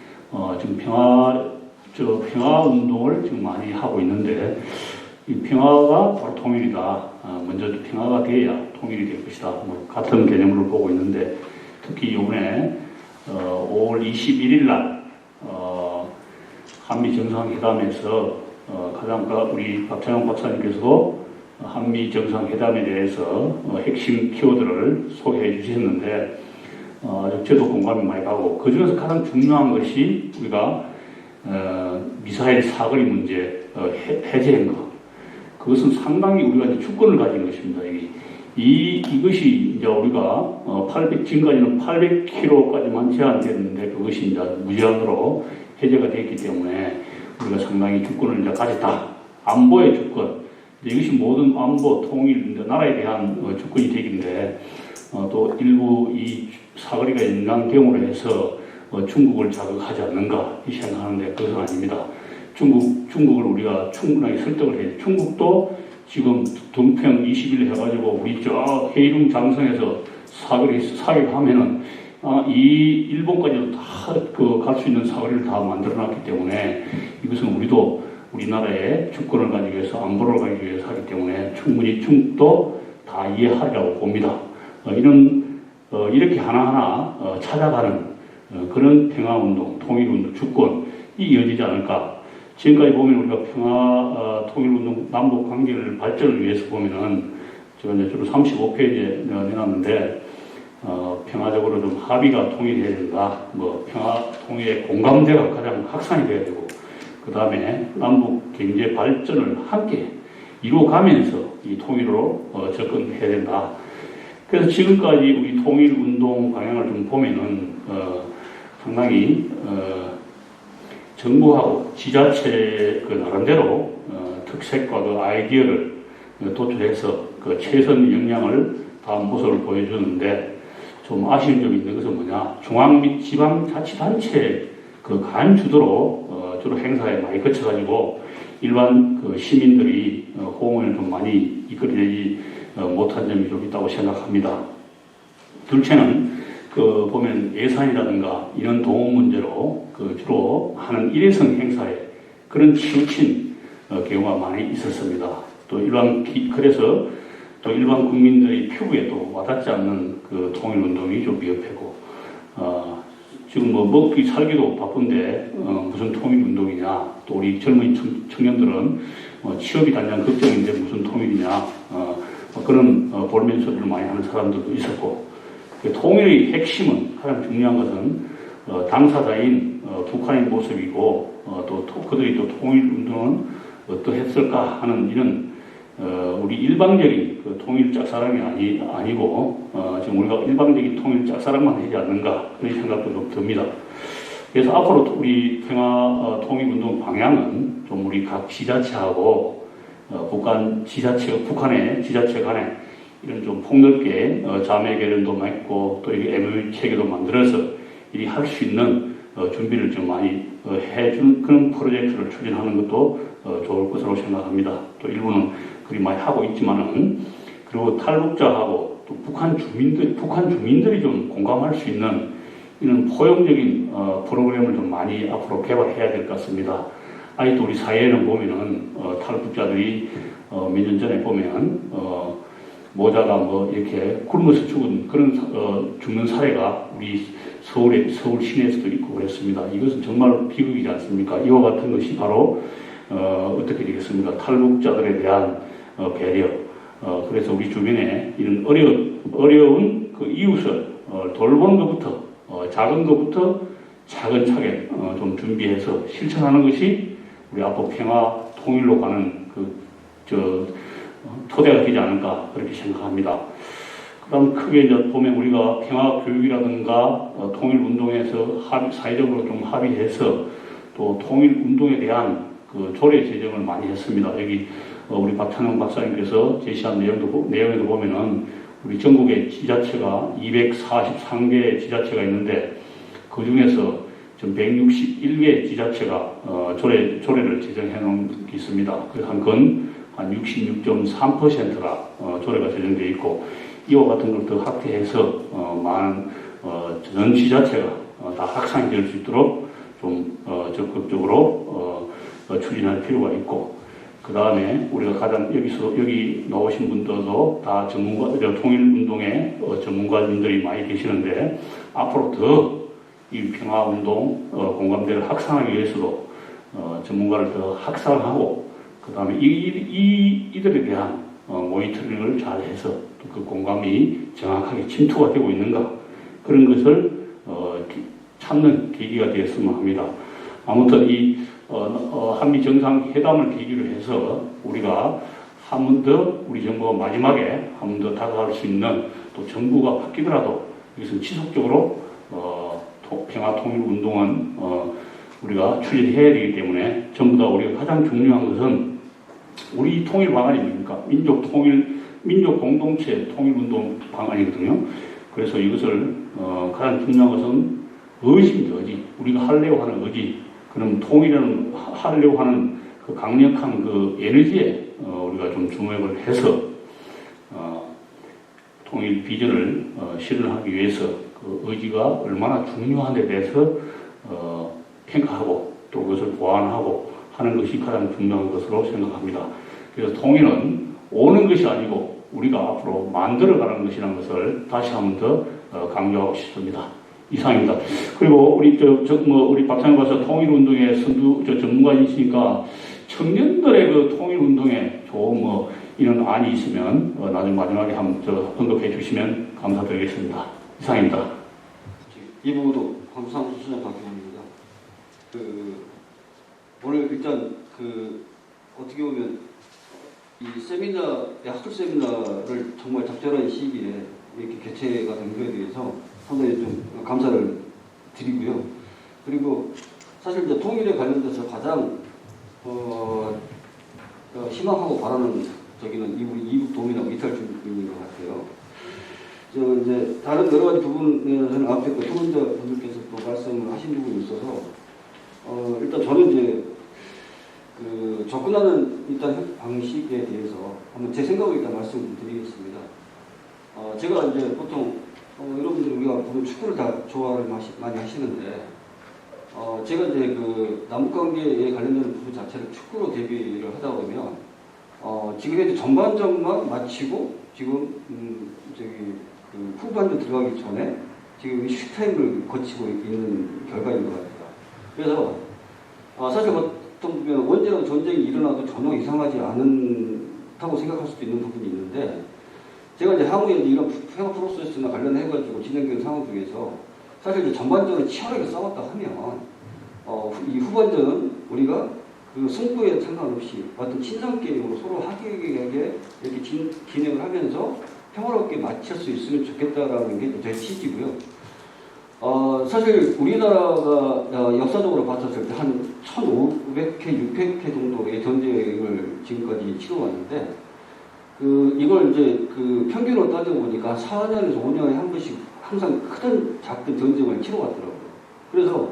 지금 평화 운동을 지금 많이 하고 있는데 이 평화가 바로 통일이다. 먼저 평화가 돼야 통일이 될 것이다. 같은 개념으로 보고 있는데 특히 이번에 5월 21일 날 한미 정상회담에서 가장 우리 박찬영 박사님께서도 한미 정상회담에 대해서 핵심 키워드를 소개해 주셨는데 저도 공감이 많이 가고 그 중에서 가장 중요한 것이 우리가 미사일 사거리 문제 해제한 것. 그것은 상당히 우리가 이제 주권을 가진 것입니다. 이것이 이제 우리가 지금까지는 800km까지만 제한됐는데 그것이 이제 무제한으로 해제가 됐기 때문에 우리가 상당히 주권을 이제 가졌다. 안보의 주권. 이것이 모든 안보, 통일, 나라에 대한 주권이 되기인데 또 일부 이 사거리가 있는 경우로 해서 중국을 자극하지 않는가 이 생각하는데 그것은 아닙니다. 중국을 우리가 충분하게 설득을 해야 돼. 중국도 지금 동평 20일 해가지고 우리 저 해이룽 장성에서 사거리 사격하면은 이 일본까지도 다 갈 수 있는 사거리를 다 만들어놨기 때문에 이것은 우리도 우리나라의 주권을 가지기 위해서 안보를 가지기 위해서 하기 때문에 충분히 중국도 다 이해하리라고 봅니다. 이렇게 하나하나 찾아가는 그런 평화운동, 통일운동, 주권이 이어지지 않을까. 지금까지 보면 우리가 평화, 통일운동, 남북 관계를 발전을 위해서 보면은 제가 이제 주로 35페이지에 내놨는데 평화적으로 좀 합의가 통일해야 된다. 평화 통일의 공감대가 가장 확산이 돼야 되고, 그 다음에 남북 경제 발전을 함께 이루어가면서 이 통일로 접근해야 된다. 그래서 지금까지 우리 통일운동 방향을 좀 보면은 상당히 정부하고 지자체 그 나름대로 특색과 그 아이디어를 도출해서 그 최선 역량을 다한 모습을 보여주는데 좀 아쉬운 점이 있는 것은 뭐냐, 중앙 및 지방자치단체 그 간주도로 주로 행사에 많이 거쳐가지고 일반 그 시민들이 호응을 좀 많이 이끌어내지 못한 점이 좀 있다고 생각합니다. 둘째는 보면 예산이라든가 이런 도움 문제로 주로 하는 일회성 행사에 그런 치우친 경우가 많이 있었습니다. 그래서 또 일반 국민들의 피부에 또 와닿지 않는 그 통일운동이 좀 미흡하고, 지금 먹기 살기도 바쁜데, 무슨 통일운동이냐, 또 우리 젊은 청년들은 취업이 단연 걱정인데 무슨 통일이냐, 그런 볼멘 소리를 많이 하는 사람들도 있었고, 통일의 핵심은 가장 중요한 것은 당사자인 북한의 모습이고, 또 그들이 또 통일운동은 어떠했을까 하는 이런 우리 일방적인 그 통일 짝사랑이 아니고 지금 우리가 일방적인 통일 짝사랑만 하지 않는가 그런 생각도 좀 듭니다. 그래서 앞으로 우리 평화 통일운동 방향은 좀 우리 각 지자체하고 북한의 지자체 간에 이런 좀 폭넓게 자매 개념도 맺고 또 이게 MOU 체계도 만들어서 이 할 수 있는 준비를 좀 많이 해준 그런 프로젝트를 추진하는 것도 좋을 것으로 생각합니다. 또 일부는 그리 많이 하고 있지만은, 그리고 탈북자하고 또 북한 주민들이 좀 공감할 수 있는 이런 포용적인 프로그램을 좀 많이 앞으로 개발해야 될 것 같습니다. 아직도 우리 사회에는 보면은 탈북자들이 몇 년 전에 보면 모자가 이렇게 굶어서 죽은 그런 죽는 사례가 우리 서울 시내에서도 있고 그랬습니다. 이것은 정말 비극이지 않습니까? 이와 같은 것이 바로 어떻게 되겠습니까? 탈북자들에 대한 배려. 그래서 우리 주변에 이런 어려운 그 이웃을 돌보는 것부터 작은 것부터 차근차근 좀 준비해서 실천하는 것이 우리 앞으로 평화 통일로 가는 토대가 되지 않을까 그렇게 생각합니다. 그다음 크게 이제 보면 우리가 평화 교육이라든가 통일 운동에서 사회적으로 좀 합의해서 또 통일 운동에 대한 그 조례 제정을 많이 했습니다. 여기 우리 박찬영 박사님께서 제시한 내용에도 보면은 우리 전국의 지자체가 243개 지자체가 있는데 그 중에서 지금 161개 지자체가 조례를 제정해 놓은 게 있습니다. 그래서 한 66.3%가 조례가 제정되어 있고, 이와 같은 걸 더 확대해서 많은 전 지자체가 다 확산이 될 수 있도록 좀 적극적으로 추진할 필요가 있고, 그 다음에 우리가 가장 여기 나오신 분들도 다 통일운동의 전문가님들이 많이 계시는데, 앞으로 더 이 평화운동 공감대를 확산하기 위해서도 전문가를 더 확산하고, 그 다음에 이들에 대한 모니터링을 잘 해서 또 그 공감이 정확하게 침투가 되고 있는가, 그런 것을 찾는 계기가 되었으면 합니다. 아무튼 이 한미 정상회담을 계기로 해서 우리가 한 번 더 우리 정부가 마지막에 한 번 더 다가갈 수 있는, 또 정부가 바뀌더라도 이것은 지속적으로 평화 통일 운동은 우리가 추진해야 되기 때문에 전부 다 우리가 가장 중요한 것은 우리 통일 방안이 뭡니까? 민족 공동체 통일 운동 방안이거든요. 그래서 이것을 가장 중요한 것은 의지입니다. 의지. 우리가 하려고 하는 의지. 그럼 통일은 하려고 하는 그 강력한 그 에너지에 우리가 좀 주목을 해서 통일 비전을 실현하기 위해서 그 의지가 얼마나 중요한데 대해서 평가하고 또 그것을 보완하고 하는 것이 가장 중요한 것으로 생각합니다. 그래서 통일은 오는 것이 아니고 우리가 앞으로 만들어가는 것이라는 것을 다시 한 번 더 강조하고 싶습니다. 이상입니다. 그리고 우리 우리 박찬영 박사 통일운동의 전문가이시니까 청년들의 그 통일운동에 좋은 이런 안이 있으면 나중에 마지막에 한번 언급해 주시면 감사드리겠습니다. 이상입니다. 이부도 광수사무소 수장 박경호입니다. 오늘 일단 어떻게 보면 이 학술 세미나를 정말 적절한 시기에 이렇게 개최가 된 것에 대해서 상당히 좀 감사를 드리고요. 그리고 사실 이제 통일에 관련돼서 가장 희망하고 바라는 저기는 우리 이북 도민하고 이탈 중인 것 같아요. 이제 다른 여러 가지 부분에서는 앞에 그 토론자 분들께서 또 말씀을 하신 부분이 있어서 일단 저는 이제 접근하는 일단 방식에 대해서 한번 제 생각을 일단 말씀드리겠습니다. 제가 이제 보통 여러분들이 우리가 보면 축구를 다 좋아를 많이 하시는데 제가 이제 남북관계에 관련되는 부분 자체를 축구로 대비를 하다 보면 지금 현재 전반전만 마치고 지금 후반전 들어가기 전에 지금 슈타임을 거치고 있는 결과인 것 같아요. 그래서 사실 어떤 보면 언제나 전쟁이 일어나도 전혀 이상하지 않다고 생각할 수도 있는 부분이 있는데 제가 이제 향후에 이런 평화 프로세스나 관련해가지고 진행되는 상황 중에서 사실 이제 전반전을 치열하게 싸웠다 하면 이 후반전은 우리가 그 승부에 상관없이 어떤 친선 게임으로 서로 화기애애하게 이렇게 진행을 하면서 평화롭게 마칠 수 있으면 좋겠다라는 게 제 취지고요. 사실 우리나라가 역사적으로 봤었을 때 한 1,500회, 600회 정도의 전쟁을 지금까지 치러왔는데 이걸 이제 평균으로 따져보니까 4년에서 5년에 한 번씩 항상 크든 작든 전쟁을 치러왔더라고요. 그래서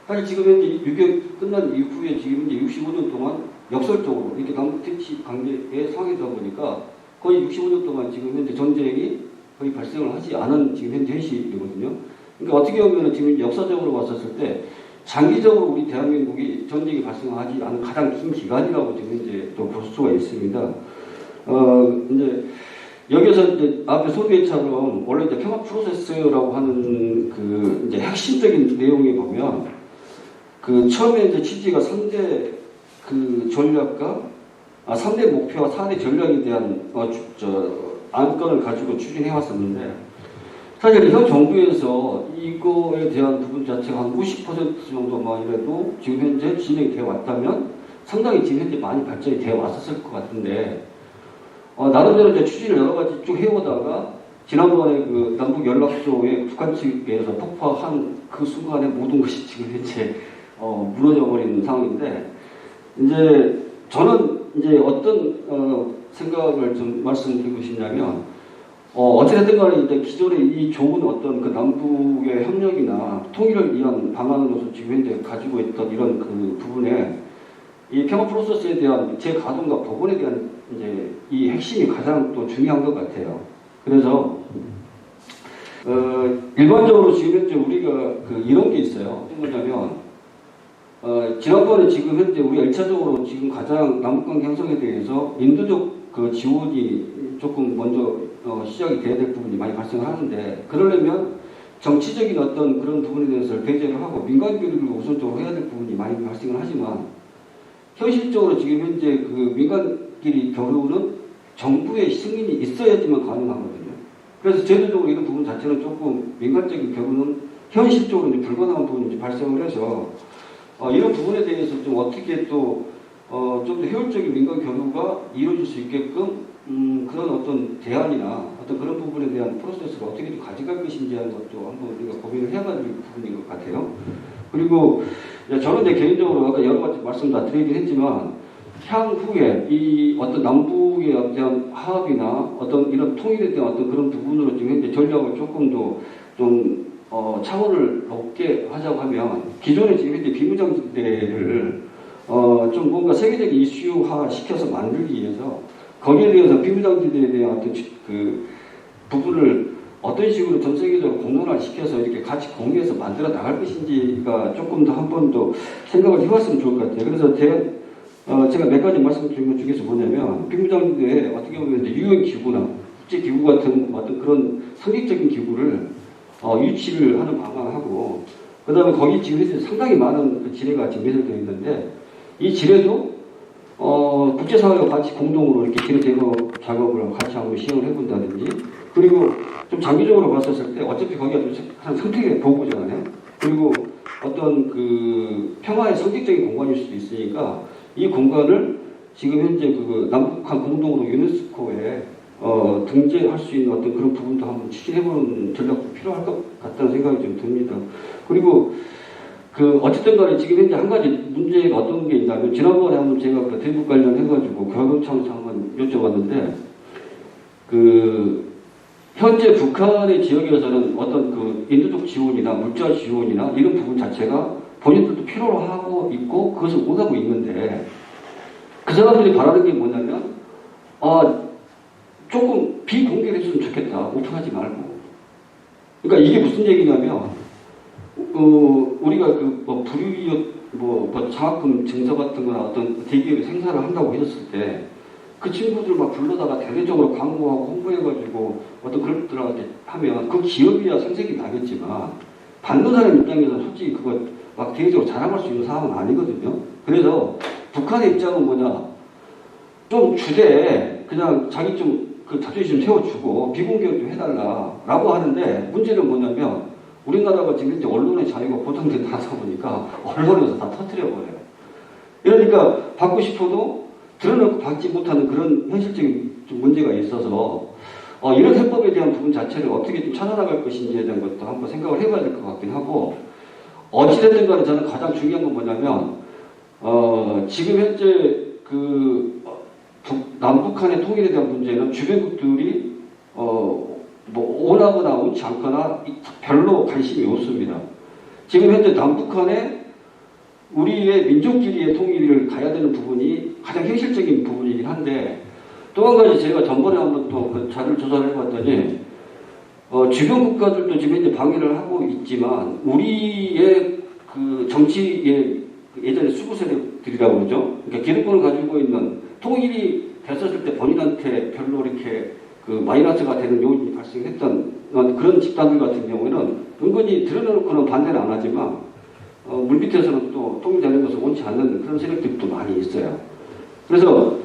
사실 지금 현재 6.25 끝난 이후에 지금 이제 65년 동안 역설적으로 이렇게 남북 관계의 상황이다 보니까 거의 65년 동안 지금 현재 전쟁이 거의 발생을 하지 않은 지금 현재 현실이거든요. 그러니까 어떻게 보면 지금 역사적으로 봤었을 때 장기적으로 우리 대한민국이 전쟁이 발생하지 않은 가장 긴 기간이라고 지금 현재 또 볼 수가 있습니다. 이제 여기서 이제 앞에 소개처럼 원래 이제 평화 프로세스라고 하는 이제 핵심적인 내용에 보면 처음에 이제 취지가 3대 전략과 3대 목표와 4대 전략에 대한 안건을 가지고 추진해 왔었는데 사실 현 정부에서 이거에 대한 부분 자체가 한 50% 정도만이라도 지금 현재 진행이 되어 왔다면 상당히 지금 현재 많이 발전이 되어 왔었을 것 같은데 나름대로 이제 추진을 여러 가지 쭉 해오다가 지난번에 남북 연락소에 북한 측에서 폭파한 그 순간에 모든 것이 지금 현재 무너져 버리는 상황인데 이제 저는 이제 어떤 생각을 좀 말씀드리고 싶냐면 어찌됐든 간에 이제 기존에 이 좋은 어떤 남북의 협력이나 통일을 위한 방안으로서 지금 현재 가지고 있던 이런 부분에 이 평화 프로세스에 대한 재가동과 복원에 대한 이제 이 핵심이 가장 또 중요한 것 같아요. 그래서 일반적으로 지금 현재 우리가 이런 게 있어요. 어떤 거냐면 지난번에 지금 현재 우리가 1차적으로 지금 가장 남북관계 형성에 대해서 인도적 지원이 조금 먼저 시작이 돼야 될 부분이 많이 발생을 하는데 그러려면 정치적인 어떤 그런 부분에 대해서 배제를 하고 민간 교류를 우선적으로 해야 될 부분이 많이 발생을 하지만 현실적으로 지금 현재 민간끼리 교류는 정부의 승인이 있어야지만 가능하거든요. 그래서 제도적으로 이런 부분 자체는 조금 민간적인 교류는 현실적으로 이제 불가능한 부분이 발생을 해서 이런 부분에 대해서 좀 어떻게 또 좀 더 효율적인 민간 교류가 이루어질 수 있게끔 그런 어떤 대안이나 어떤 그런 부분에 대한 프로세스를 어떻게 좀 가져갈 것인지 하는 것도 한번 우리가 고민을 해봐야 될 부분인 것 같아요. 그리고 저는 이제 개인적으로 아까 여러 가지 말씀 다 드리긴 했지만 향후에 이 어떤 남북의 어떤 화합이나 어떤 이런 통일에 대한 어떤 그런 부분으로 지금 현재 전략을 조금 더 좀 차원을 높게 하자고 하면 기존에 지금 현재 비무장지대를 좀 뭔가 세계적인 이슈화 시켜서 만들기 위해서 거기에 대해서 비무장지대에 대한 어떤 그 부분을 어떤 식으로 전 세계적으로 공론화 시켜서 이렇게 같이 공유해서 만들어 나갈 것인지가 조금 더 한 번 더 생각을 해봤으면 좋을 것 같아요. 그래서 제가 몇 가지 말씀드린 것 중에서 뭐냐면 비무장지대에 어떻게 보면 이제 유엔 기구나 국제 기구 같은 어떤 그런 상식적인 기구를 유치를 하는 방안하고 그다음에 거기 지금 현재 상당히 많은 그 지뢰가 지금 매설되어 있는데 이 지뢰도 국제사회와 같이 공동으로 이렇게 지뢰 제거 작업을 같이 한번 시행을 해본다든지 그리고 좀 장기적으로 봤었을 때 어차피 거기가 좀 한 선택의 보고잖아요. 그리고 어떤 그 평화의 선택적인 공간일 수도 있으니까 이 공간을 지금 현재 그 남북한 공동으로 유네스코에 등재할 수 있는 어떤 그런 부분도 한번 추진해보는 전략도 필요할 것 같다는 생각이 좀 듭니다. 그리고 그 어쨌든 간에 지금 현재 한 가지 문제가 어떤 게 있냐면 지난번에 한번 제가 그 대북 관련해가지고 교육청에서 한번 여쭤봤는데 그 현재 북한의 지역에서는 어떤 그 인도적 지원이나 물자 지원이나 이런 부분 자체가 본인들도 필요로 하고 있고 그것을 오가고 있는데 그 사람들이 바라는 게 뭐냐면 조금 비공개를 했으면 좋겠다. 오픈하지 말고. 그러니까 이게 무슨 얘기냐면 우리가 그 불이익 장학금 증서 같은 거나 어떤 대기업이 생산을 한다고 했었을 때 그 친구들 막 불러다가 대대적으로 광고하고 홍보해가지고 어떤 그룹들한테 하면 그 기업이야 생색이 나겠지만 받는 사람 입장에서는 솔직히 그거 막 대대적으로 자랑할 수 있는 상황은 아니거든요. 그래서 북한의 입장은 뭐냐 좀 주되 그냥 자기 좀 그 자존심 세워주고 비공개를 좀 해달라라고 하는데 문제는 뭐냐면 우리나라가 지금 이제 언론의 자유가 보장되다 보니까 언론에서 다 터뜨려버려요. 이러니까 받고 싶어도 드러내고 받지 못하는 그런 현실적인 좀 문제가 있어서 이런 해법에 대한 부분 자체를 어떻게 좀 찾아나갈 것인지에 대한 것도 한번 생각을 해봐야 될 것 같긴 하고 어찌됐든 간에 저는 가장 중요한 건 뭐냐면 지금 현재 그 남북한의 통일에 대한 문제는 주변국들이 원하거나 원치 않거나 별로 관심이 없습니다. 지금 현재 남북한의 우리의 민족끼리의 통일을 가야 되는 부분이 가장 현실적인 부분이긴 한데 또 한 가지 제가 전번에 한번 또 그 자료를 조사를 해봤더니 주변 국가들도 지금 현재 방해를 하고 있지만 우리의 그 정치의 예전에 수구 세력들이라고 그러죠. 그러니까 기득권을 가지고 있는 통일이 됐었을 때 본인한테 별로 이렇게 그 마이너스가 되는 요인이 발생했던 그런 집단들 같은 경우에는 은근히 드러내놓고는 반대는 안 하지만 물밑에서는 또 통일되는 것을 원치 않는 그런 세력들도 많이 있어요. 그래서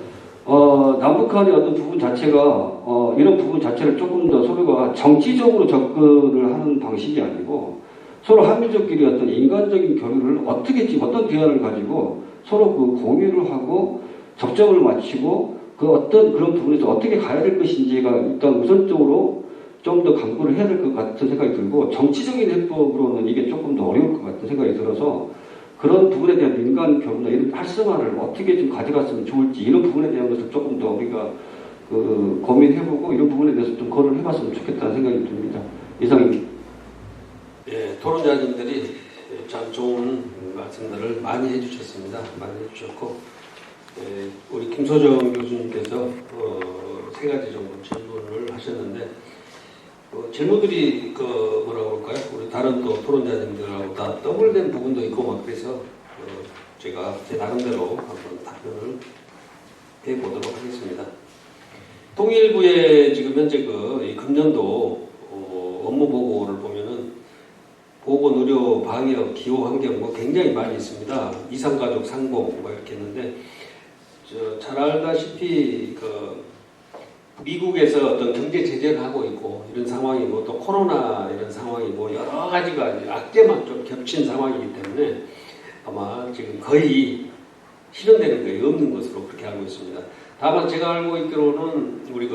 남북한의 어떤 부분 자체가 이런 부분 자체를 조금 더 서로가 정치적으로 접근을 하는 방식이 아니고 서로 한민족끼리 어떤 인간적인 교류를 어떻게 지금 어떤 대화를 가지고 서로 그 공유를 하고 접점을 맞추고 그 어떤 그런 부분에서 어떻게 가야 될 것인지가 일단 우선적으로 좀 더 강구를 해야 될 것 같은 생각이 들고 정치적인 해법으로는 이게 조금 더 어려울 것 같은 생각이 들어서 그런 부분에 대한 민간 교류나 이런 활성화를 어떻게 좀 가져갔으면 좋을지 이런 부분에 대한 것을 조금 더 우리가 고민해보고 이런 부분에 대해서 좀 거론을 해봤으면 좋겠다는 생각이 듭니다. 이상입니다. 예, 토론자님들이 참 좋은 말씀들을 많이 해주셨습니다. 많이 해주셨고 우리 김소정 교수님께서 세 가지 정도 질문을 하셨는데 질문들이 뭐라고 할까요? 우리 다른 또 토론자님들하고 다 더블된 부분도 있고 막 그래서 제가 제 나름대로 한번 답변을 해보도록 하겠습니다. 통일부의 지금 현재 이 금년도 업무 보고를 보면은 보건, 의료, 방역, 기후, 환경 뭐 굉장히 많이 있습니다. 이산가족, 상봉 뭐 이렇게 했는데 잘 알다시피 미국에서 어떤 경제 제재를 하고 있고 이런 상황이고 또 코로나 이런 상황이 뭐 여러 가지가 악재만 좀 겹친 상황이기 때문에 아마 지금 거의 실현되는 게 없는 것으로 그렇게 알고 있습니다. 다만 제가 알고 있기로는 우리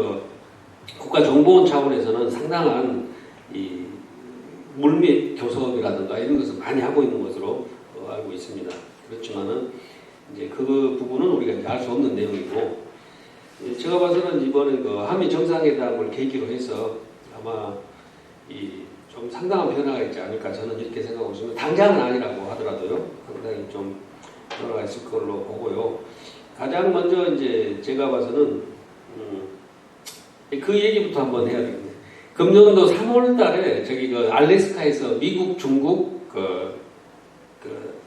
국가정보원 차원에서는 상당한 이 물밑 교섭이라든가 이런 것을 많이 하고 있는 것으로 알고 있습니다. 그렇지만은 이제 그 부분은 우리가 이제 알 수 없는 내용이고 제가 봐서는 이번에 한미 정상회담을 계기로 해서 아마 이 좀 상당한 변화가 있지 않을까 저는 이렇게 생각하고 있습니다. 당장은 아니라고 하더라도요. 상당히 좀 변화가 있을 걸로 보고요. 가장 먼저 이제 제가 봐서는 그 얘기부터 한번 해야 되겠네. 금년도 3월 달에 저기 그 알래스카에서 미국, 중국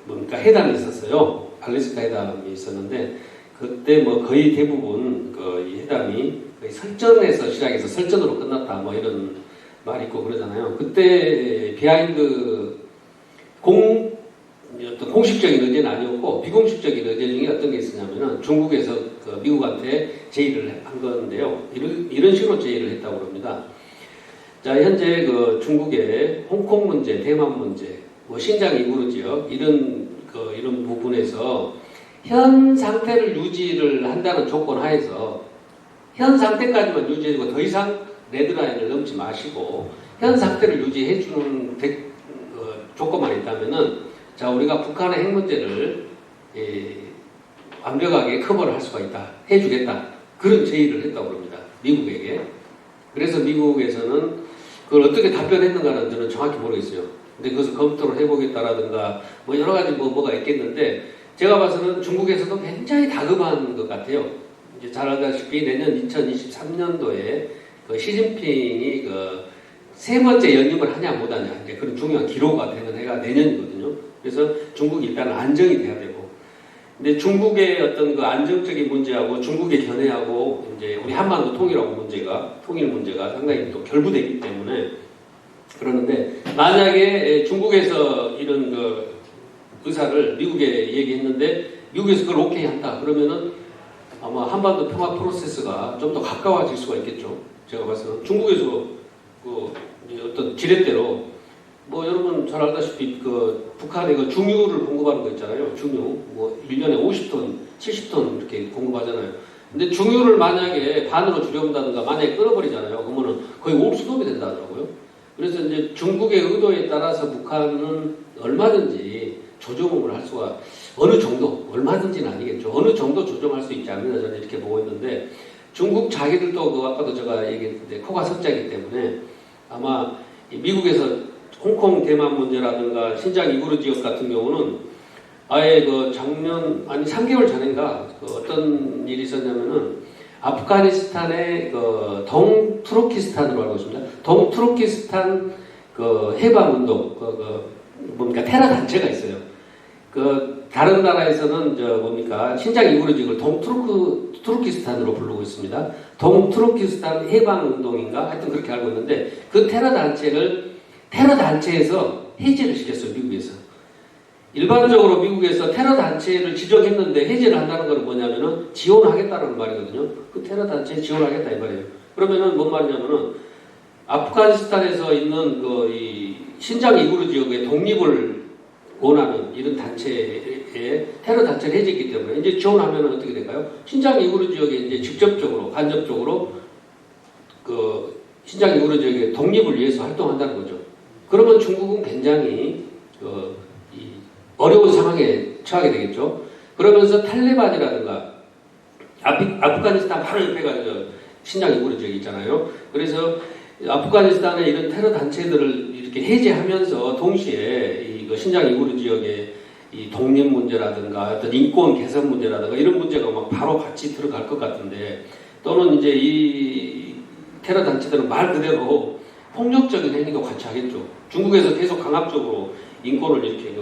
뭡니까 회담이 있었어요. 알래스카 회담이 있었는데 그때 뭐 거의 대부분 이 회담이 거의 설전에서 시작해서 설전으로 끝났다 뭐 이런 말이 있고 그러잖아요. 그때 비하인드 어떤 공식적인 의제는 아니었고 비공식적인 의제 중에 어떤 게 있었냐면은 중국에서 그 미국한테 제의를 한 건데요. 이런 식으로 제의를 했다고 합니다. 자, 현재 그 중국의 홍콩 문제, 대만 문제, 뭐 신장 이구르 지역 이런 부분에서 현 상태를 유지를 한다는 조건 하에서 현 상태까지만 유지해주고 더 이상 레드라인을 넘지 마시고 현 상태를 유지해주는 조건만 있다면은 자 우리가 북한의 핵 문제를 완벽하게 커버를 할 수가 있다, 해주겠다 그런 제의를 했다고 합니다. 미국에게. 그래서 미국에서는 그걸 어떻게 답변했는가는 저는 정확히 모르겠어요. 근데 그것을 검토를 해보겠다라든가 뭐 여러 가지 뭐가 있겠는데 제가 봐서는 중국에서도 굉장히 다급한 것 같아요. 이제 잘 알다시피 내년 2023년도에 그 시진핑이 그 세 번째 연임을 하냐 못하냐 이제 그런 중요한 기로가 되는 해가 내년이거든요. 그래서 중국이 일단 안정이 돼야 되고, 근데 중국의 어떤 그 안정적인 문제하고 중국의 견해하고 이제 우리 한반도 통일 문제가 상당히 또 결부되기 때문에 그러는데 만약에 중국에서 이런 그 의사를 미국에 얘기했는데 미국에서 그걸 오케이 한다 그러면은 아마 한반도 평화 프로세스가 좀 더 가까워질 수가 있겠죠. 제가 봐서 중국에서 어떤 지렛대로 뭐 여러분 잘 알다시피 그 북한의 그 중유를 공급하는 거 있잖아요. 중유 뭐 1년에 50톤, 70톤 이렇게 공급하잖아요. 근데 중유를 만약에 반으로 줄여본다든가 만약에 끊어버리잖아요. 그러면은 거의 옵수동이 된다더라고요. 그래서 이제 중국의 의도에 따라서 북한은 얼마든지 조정을 할 수가 어느 정도 얼마든지는 아니겠죠. 어느 정도 조정할 수 있지 않느냐 저는 이렇게 보고 있는데 중국 자기들도 그 아까도 제가 얘기했는데 코가 석자이기 때문에 아마 미국에서 홍콩 대만 문제라든가 신장 이구르 지역 같은 경우는 아예 그 작년 아니 3개월 전인가 그 어떤 일이 있었냐면은 아프가니스탄의 그 동투르키스탄으로 알고 있습니다. 동투르키스탄 그 해방 운동 뭡니까 테러 단체가 있어요. 그 다른 나라에서는 신장 이구르 지역을 동투르키스탄으로 부르고 있습니다. 동투르키스탄 해방 운동인가 하여튼 그렇게 알고 있는데 그 테러 단체에서 해제를 시켰어요. 미국에서. 일반적으로 미국에서 테러 단체를 지정했는데 해제를 한다는 건 뭐냐면은 지원하겠다는 말이거든요. 그 테러 단체에 지원하겠다 이 말이에요. 그러면은 뭔 말이냐면은 아프가니스탄에서 있는 이 신장 이구르 지역의 독립을 원하는 이런 단체에 테러 단체를 해제했기 때문에 이제 지원하면 어떻게 될까요? 신장 이구르 지역에 이제 직접적으로 간접적으로 그 신장 이구르 지역의 독립을 위해서 활동한다는 거죠. 그러면 중국은 굉장히 어려운 상황에 처하게 되겠죠. 그러면서 탈레반이라든가 아프가니스탄 바로 옆에가 신장 이구르 지역이 있잖아요. 그래서 아프가니스탄의 이런 테러 단체들을 이렇게 해제하면서 동시에 신장 이구르 지역의 이 독립 문제라든가 어떤 인권 개선 문제라든가 이런 문제가 막 바로 같이 들어갈 것 같은데 또는 이제 이 테러 단체들은 말 그대로 폭력적인 행위도 같이 하겠죠. 중국에서 계속 강압적으로 인권을 이렇게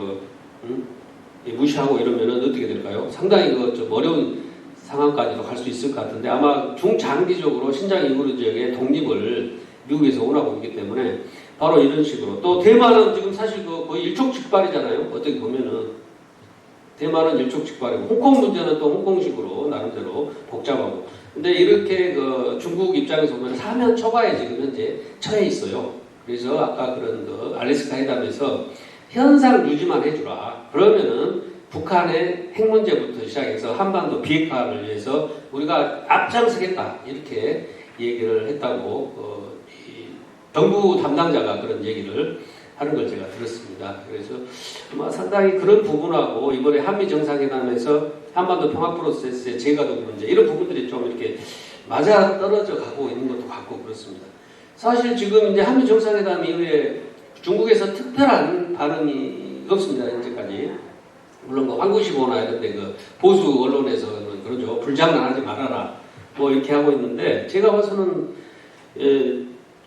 무시하고 이러면은 어떻게 될까요? 상당히 좀 어려운 상황까지도 갈 수 있을 것 같은데 아마 중장기적으로 신장 이구르 지역의 독립을 미국에서 원하고 있기 때문에 바로 이런 식으로 또 대만은 지금 사실 거의 일촉즉발이잖아요. 어떻게 보면은 대만은 일촉즉발이고 홍콩 문제는 또 홍콩식으로 나름대로 복잡하고 근데 이렇게 중국 입장에서 보면 사면 초과에 지금 현재 처해 있어요. 그래서 아까 그런 알래스카 회담에서 현상 유지만 해주라. 그러면은 북한의 핵 문제부터 시작해서 한반도 비핵화를 위해서 우리가 앞장서겠다 이렇게 얘기를 했다고 정부 담당자가 그런 얘기를 하는 걸 제가 들었습니다. 그래서 아마 상당히 그런 부분하고 이번에 한미 정상회담에서 한반도 평화 프로세스의 재가동 문제 이런 부분들이 좀 이렇게 맞아 떨어져 가고 있는 것도 같고 그렇습니다. 사실 지금 이제 한미 정상회담 이후에 중국에서 특별한 반응이 없습니다. 현재까지. 물론 뭐 환구시보나 이런데 그 보수 언론에서는 그러죠. 불장난하지 말아라. 뭐 이렇게 하고 있는데 제가 봐서는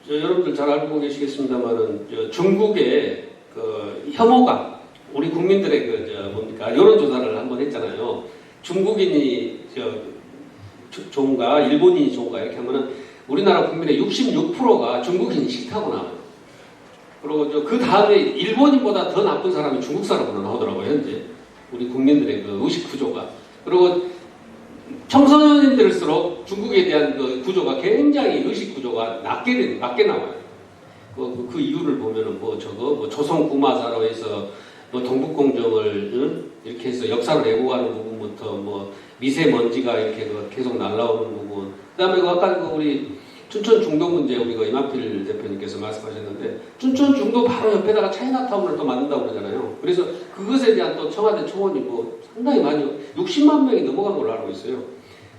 여러분들 잘 알고 계시겠습니다만은 중국의 그 혐오감, 우리 국민들의 뭡니까 여론조사를 한번 했잖아요. 중국인이 좋은가, 일본인이 좋은가 이렇게 하면은 우리나라 국민의 66%가 중국인이 싫다고 나와요. 그리고 그 다음에 일본인보다 더 나쁜 사람이 중국 사람으로 나오더라고요, 현재. 우리 국민들의 그 의식 구조가. 그리고 청소년들일수록 중국에 대한 그 구조가 굉장히 의식 구조가 낮게 나와요. 그 이유를 보면은 뭐 조선 구마사로 해서 뭐 동북공정을 이렇게 해서 역사를 왜곡하는 부분부터 뭐 미세먼지가 이렇게 계속 날라오는 부분. 그다음에 아까 우리 춘천 중도 문제 우리 이만필 대표님께서 말씀하셨는데 춘천 중도 바로 옆에다가 차이나타운을 또 만든다고 그러잖아요. 그래서 그것에 대한 또 청와대 청원이 뭐 상당히 많이 60만 명이 넘어간 걸로 알고 있어요.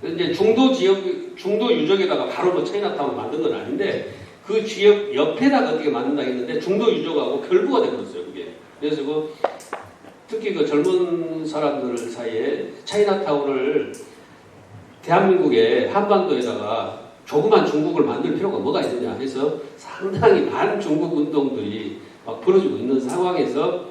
이제 중도 지역 중도 유적에다가 바로 뭐 차이나타운을 만든 건 아닌데 그 지역 옆에다가 어떻게 만든다 했는데 중도 유적하고 결부가 되버렸어요 그게. 그래서 특히 그 젊은 사람들 사이에 차이나타운을 대한민국의 한반도에다가 조그만 중국을 만들 필요가 뭐가 있느냐 해서 상당히 반중국 운동들이 막 벌어지고 있는 상황에서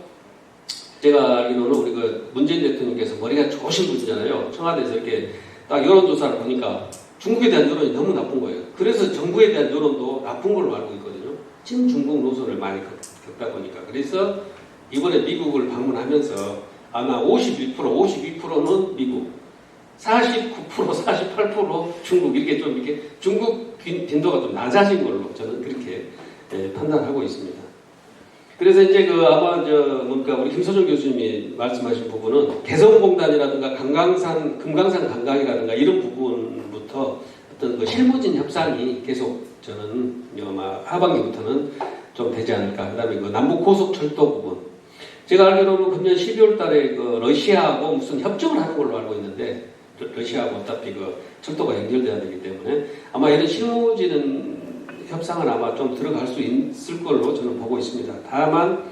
제가 알기로는 우리 그 문재인 대통령께서 머리가 좋으신 분이잖아요. 청와대에서 이렇게 딱 여론조사를 보니까 중국에 대한 여론이 너무 나쁜 거예요. 그래서 정부에 대한 여론도 나쁜 걸로 알고 있거든요. 친중국 노선을 많이 겪다 보니까. 그래서 이번에 미국을 방문하면서 아마 52%는 미국, 49%, 48% 중국 이렇게 좀 이렇게 중국 빈도가 좀 낮아진 걸로 저는 그렇게 판단하고 있습니다. 그래서 이제 아마 우리 김소정 교수님이 말씀하신 부분은 개성공단이라든가 금강산 관광이라든가 이런 부분부터 어떤 실무진 협상이 계속 저는 아마 하반기부터는 좀 되지 않을까. 그다음에 남북 고속철도 부분. 제가 알기로는 금년 12월 달에 러시아하고 무슨 협정을 하는 걸로 알고 있는데 러시아하고 어차피 철도가 연결돼야 되기 때문에 아마 이런 실무진 협상은 아마 좀 들어갈 수 있을 걸로 저는 보고 있습니다. 다만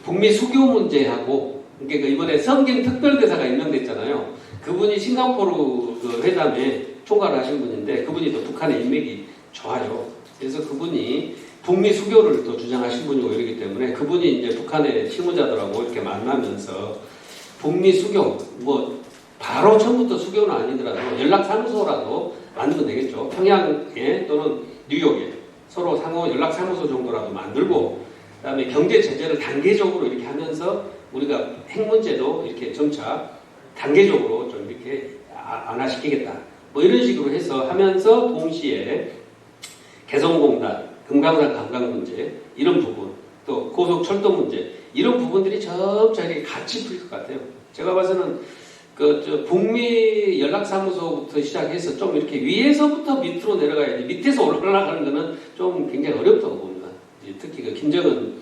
북미 수교 문제하고 그러니까 이번에 성김 특별대사가 임명됐잖아요. 그분이 싱가포르 회담에 총괄을 하신 분인데 그분이 또 북한의 인맥이 좋아요. 그래서 그분이 북미 수교를 또 주장하신 분이고 이러기 때문에 그분이 이제 북한의 실무자들하고 이렇게 만나면서 북미 수교 바로 처음부터 수교는 아니더라도 연락사무소라도 만들면 되겠죠. 평양에 또는 뉴욕에 서로 상호 연락사무소 정도라도 만들고 그다음에 경제 제재를 단계적으로 이렇게 하면서 우리가 핵 문제도 이렇게 점차 단계적으로 좀 이렇게 완화시키겠다. 이런 식으로 해서 하면서 동시에 개성공단, 금강산 관광 문제 이런 부분 또 고속철도 문제 이런 부분들이 점차 이렇게 같이 풀릴 것 같아요. 제가 봐서는 북미 연락사무소부터 시작해서 좀 이렇게 위에서부터 밑으로 내려가야지 밑에서 올라가는 거는 좀 굉장히 어렵다고 봅니다. 특히 김정은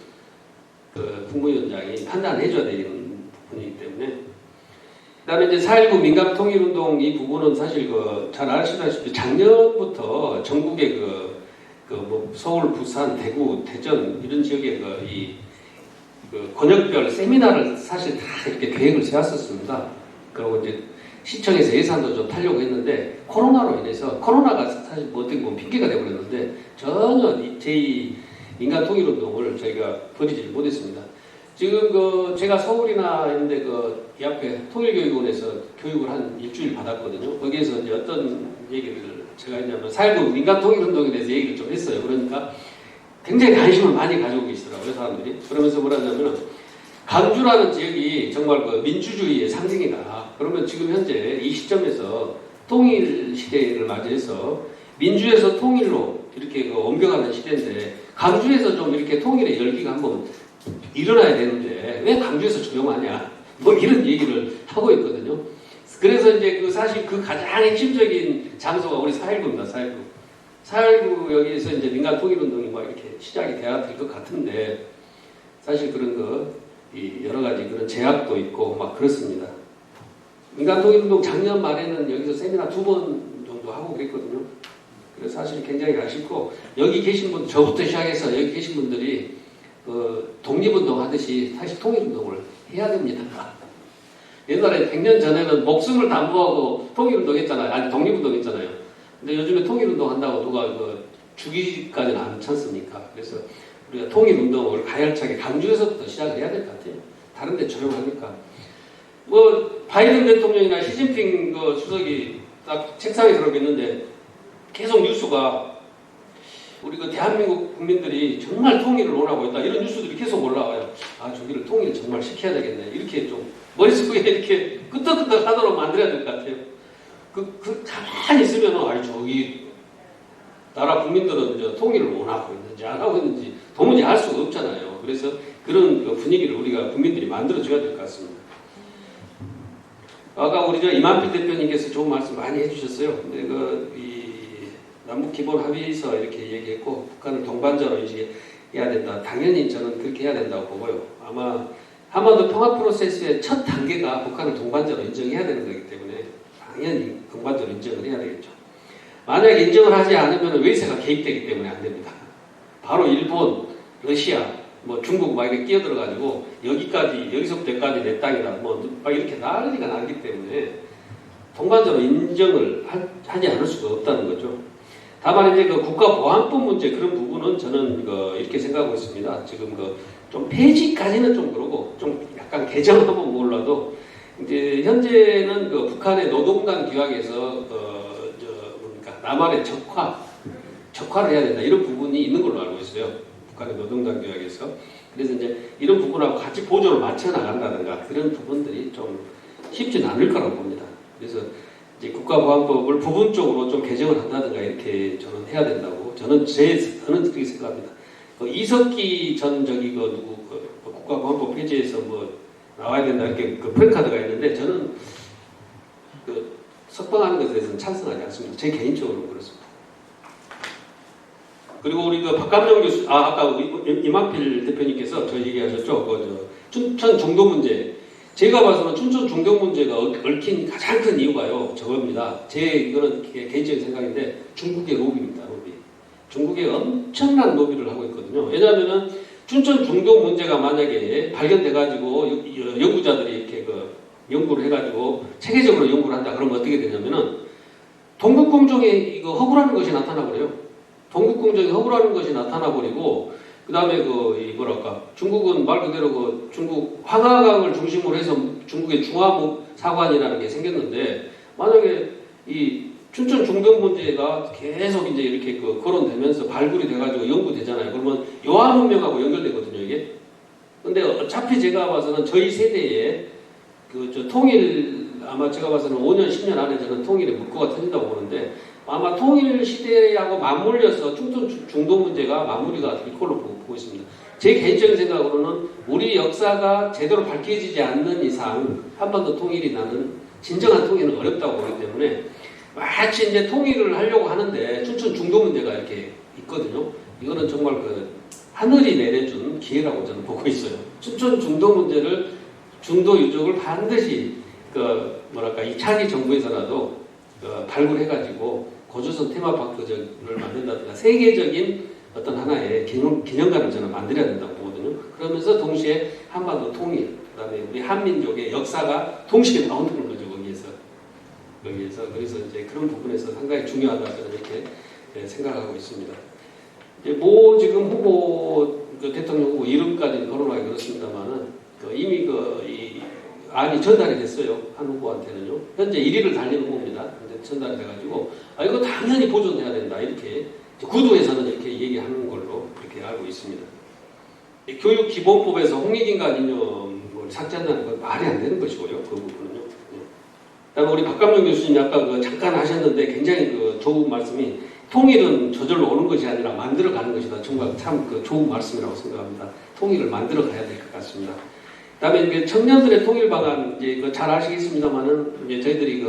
국무위원장이 판단해줘야 되는 부분이기 때문에. 그 다음에 이제 4.19 민감통일운동 이 부분은 사실 잘 아시다시피 작년부터 전국의 서울, 부산, 대구, 대전 이런 지역에 권역별 세미나를 사실 다 이렇게 계획을 세웠었습니다. 그리고 이제 시청에서 예산도 좀 타려고 했는데 코로나로 인해서 코로나가 사실 어떻게 보면 핑계가 되어버렸는데 전혀 제2 민간통일운동을 저희가 벌이지 못했습니다. 지금 제가 서울이나 있는데 이 앞에 통일교육원에서 교육을 한 일주일 받았거든요. 거기에서 이제 어떤 얘기를 제가 했냐면 4.19 민간통일운동에 대해서 얘기를 좀 했어요. 그러니까 굉장히 관심을 많이 가지고 계시더라고요, 사람들이. 그러면서 뭐라냐면은 광주라는 지역이 정말 민주주의의 상징이다. 그러면 지금 현재 이 시점에서 통일 시대를 맞이해서 민주에서 통일로 이렇게 옮겨가는 시대인데 광주에서 좀 이렇게 통일의 열기가 한번 일어나야 되는데 왜 광주에서 조용하냐? 이런 얘기를 하고 있거든요. 그래서 이제 사실 가장 핵심적인 장소가 우리 4.19입니다. 4.19 여기에서 이제 민간 통일운동이 이렇게 시작이 돼야 될 것 같은데 사실 그런 여러 가지 그런 제약도 있고 그렇습니다. 민간통일운동 작년 말에는 여기서 세미나 2번 정도 하고 그랬거든요. 그래서 사실 굉장히 아쉽고 여기 계신 분 저부터 시작해서 여기 계신 분들이 그 독립운동 하듯이 사실 통일운동을 해야 됩니다. 옛날에 100년 전에는 목숨을 담보하고 통일운동 했잖아요. 아니, 독립운동 했잖아요. 근데 요즘에 통일운동 한다고 누가 그 죽이기까지는 않지 않습니까? 그래서 우리가 통일운동을 가열차게 강주에서부터 시작을 해야 될 것 같아요. 다른 데 조용하니까. 뭐, 바이든 대통령이나 시진핑 그 수석이 딱 책상에 들어있는데 계속 뉴스가 우리 그 대한민국 국민들이 정말 통일을 원하고 있다. 이런 뉴스들이 계속 올라와요. 아, 저기를 통일 정말 시켜야 되겠네. 이렇게 좀 머릿속에 이렇게 끄떡끄떡 하도록 만들어야 될 것 같아요. 가만히 있으면, 아이, 저기, 나라 국민들은 저 통일을 원하고 있는지 안 하고 있는지 도무지 알 수가 없잖아요. 그래서 그런 그 분위기를 우리가 국민들이 만들어줘야 될 것 같습니다. 아까 우리 저 이만필 대표님께서 좋은 말씀 많이 해주셨어요. 근데 남북 기본 합의서 이렇게 얘기했고 북한을 동반자로 인식해야 된다. 당연히 저는 그렇게 해야 된다고 보고요. 아마 한반도 평화 프로세스의 첫 단계가 북한을 동반자로 인정해야 되는 거기 때문에 당연히 동반자로 인정을 해야 되겠죠. 만약에 인정을 하지 않으면 외세가 개입되기 때문에 안 됩니다. 바로 일본, 러시아, 뭐 중국 막 이렇게 끼어들어가지고 여기서부터 여기까지 내 땅이다. 뭐 막 이렇게 난리가 나기 때문에 동반자로 인정을 하지 않을 수가 없다는 거죠. 다만 이제 그 국가보안법 문제 그런 부분은 저는 이렇게 생각하고 있습니다. 지금 좀 폐지까지는 좀 그러고 좀 약간 개정하면 몰라도 이제 현재는 북한의 노동당 규약에서 남한의 적화를 해야 된다 이런 부분이 있는 걸로 알고 있어요. 북한의 노동당 규약에서. 그래서 이제 이런 부분하고 같이 보조를 맞춰 나간다든가 그런 부분들이 좀 쉽지는 않을 거라고 봅니다. 그래서 이제 국가보안법을 부분적으로 좀 개정을 한다든가 이렇게 저는 해야 된다고 저는 그렇게 생각합니다. 이석기 전 국가보안법 폐지에서 뭐 나와야 된다 이렇게 프랭카드가 있는데 저는 석방하는 것에 대해서는 찬성하지 않습니다. 제 개인적으로 그렇습니다. 그리고 우리 박감정 교수, 아까 이만필 대표님께서 저 얘기하셨죠. 춘천 중도 문제. 제가 봐서는 춘천 중도 문제가 얽힌 가장 큰 이유가요. 저겁니다. 이거는 개인적인 생각인데 중국의 로비입니다. 로비. 중국의 엄청난 로비를 하고 있거든요. 왜냐하면은 춘천 중도 문제가 만약에 발견돼가지고 연구자들이 이렇게 연구를 해가지고 체계적으로 연구를 한다. 그러면 어떻게 되냐면은 동국공정에 이거 허구라는 것이 나타나버려요. 동국공정이 허구라는 것이 나타나버리고 그 다음에 중국은 말 그대로 중국 황하강을 중심으로 해서 중국의 중화사관이라는 게 생겼는데 만약에 이 춘천 중동 문제가 계속 이제 이렇게 거론되면서 발굴이 돼가지고 연구되잖아요. 그러면 요한문명하고 연결되거든요, 이게. 근데 어차피 제가 봐서는 저희 세대에 통일 아마 제가 봐서는 5년, 10년 안에 저는 통일의 물꼬가 터진다고 보는데 아마 통일 시대하고 맞물려서 춘천 중동 문제가 마무리가 될 걸로 보고 있습니다. 제 개인적인 생각으로는 우리 역사가 제대로 밝혀지지 않는 이상 한반도 통일이 나는 진정한 통일은 어렵다고 보기 때문에 마치 이제 통일을 하려고 하는데 춘천 중도 문제가 이렇게 있거든요. 이거는 정말 하늘이 내려준 기회라고 저는 보고 있어요. 춘천 중도 문제를 중도 유적을 반드시 이 차기 정부에서라도 발굴해가지고 고조선 테마파크를 만든다든가 세계적인 어떤 하나의 기념관을 저는 만들어야 된다고 보거든요. 그러면서 동시에 한반도 통일, 그다음에 우리 한민족의 역사가 동시에 나오는 거죠, 거기에서. 그래서 이제 그런 부분에서 상당히 중요하다 저는 이렇게 생각하고 있습니다. 이제 지금 후보, 대통령 후보 이름까지는 거론하기 그렇습니다만은, 이미 이 안이 전달이 됐어요. 한 후보한테는요. 현재 1위를 달리는 후보입니다. 근데 전달이 돼가지고, 이거 당연히 보존해야 된다. 이렇게, 구도에서는 이렇게 얘기하는 걸로 그렇게 알고 있습니다. 교육기본법에서 홍익인간 이념을 삭제한다는 건 말이 안 되는 것이고요. 그 부분은요. 그다음에 우리 박감정 교수님이 아까 잠깐 하셨는데 굉장히 좋은 말씀이 통일은 저절로 오는 것이 아니라 만들어가는 것이다. 정말 참 좋은 말씀이라고 생각합니다. 통일을 만들어 가야 될 것 같습니다. 그다음에 이제 청년들의 통일 방안 이제 잘 아시겠습니다만은 이제 저희들이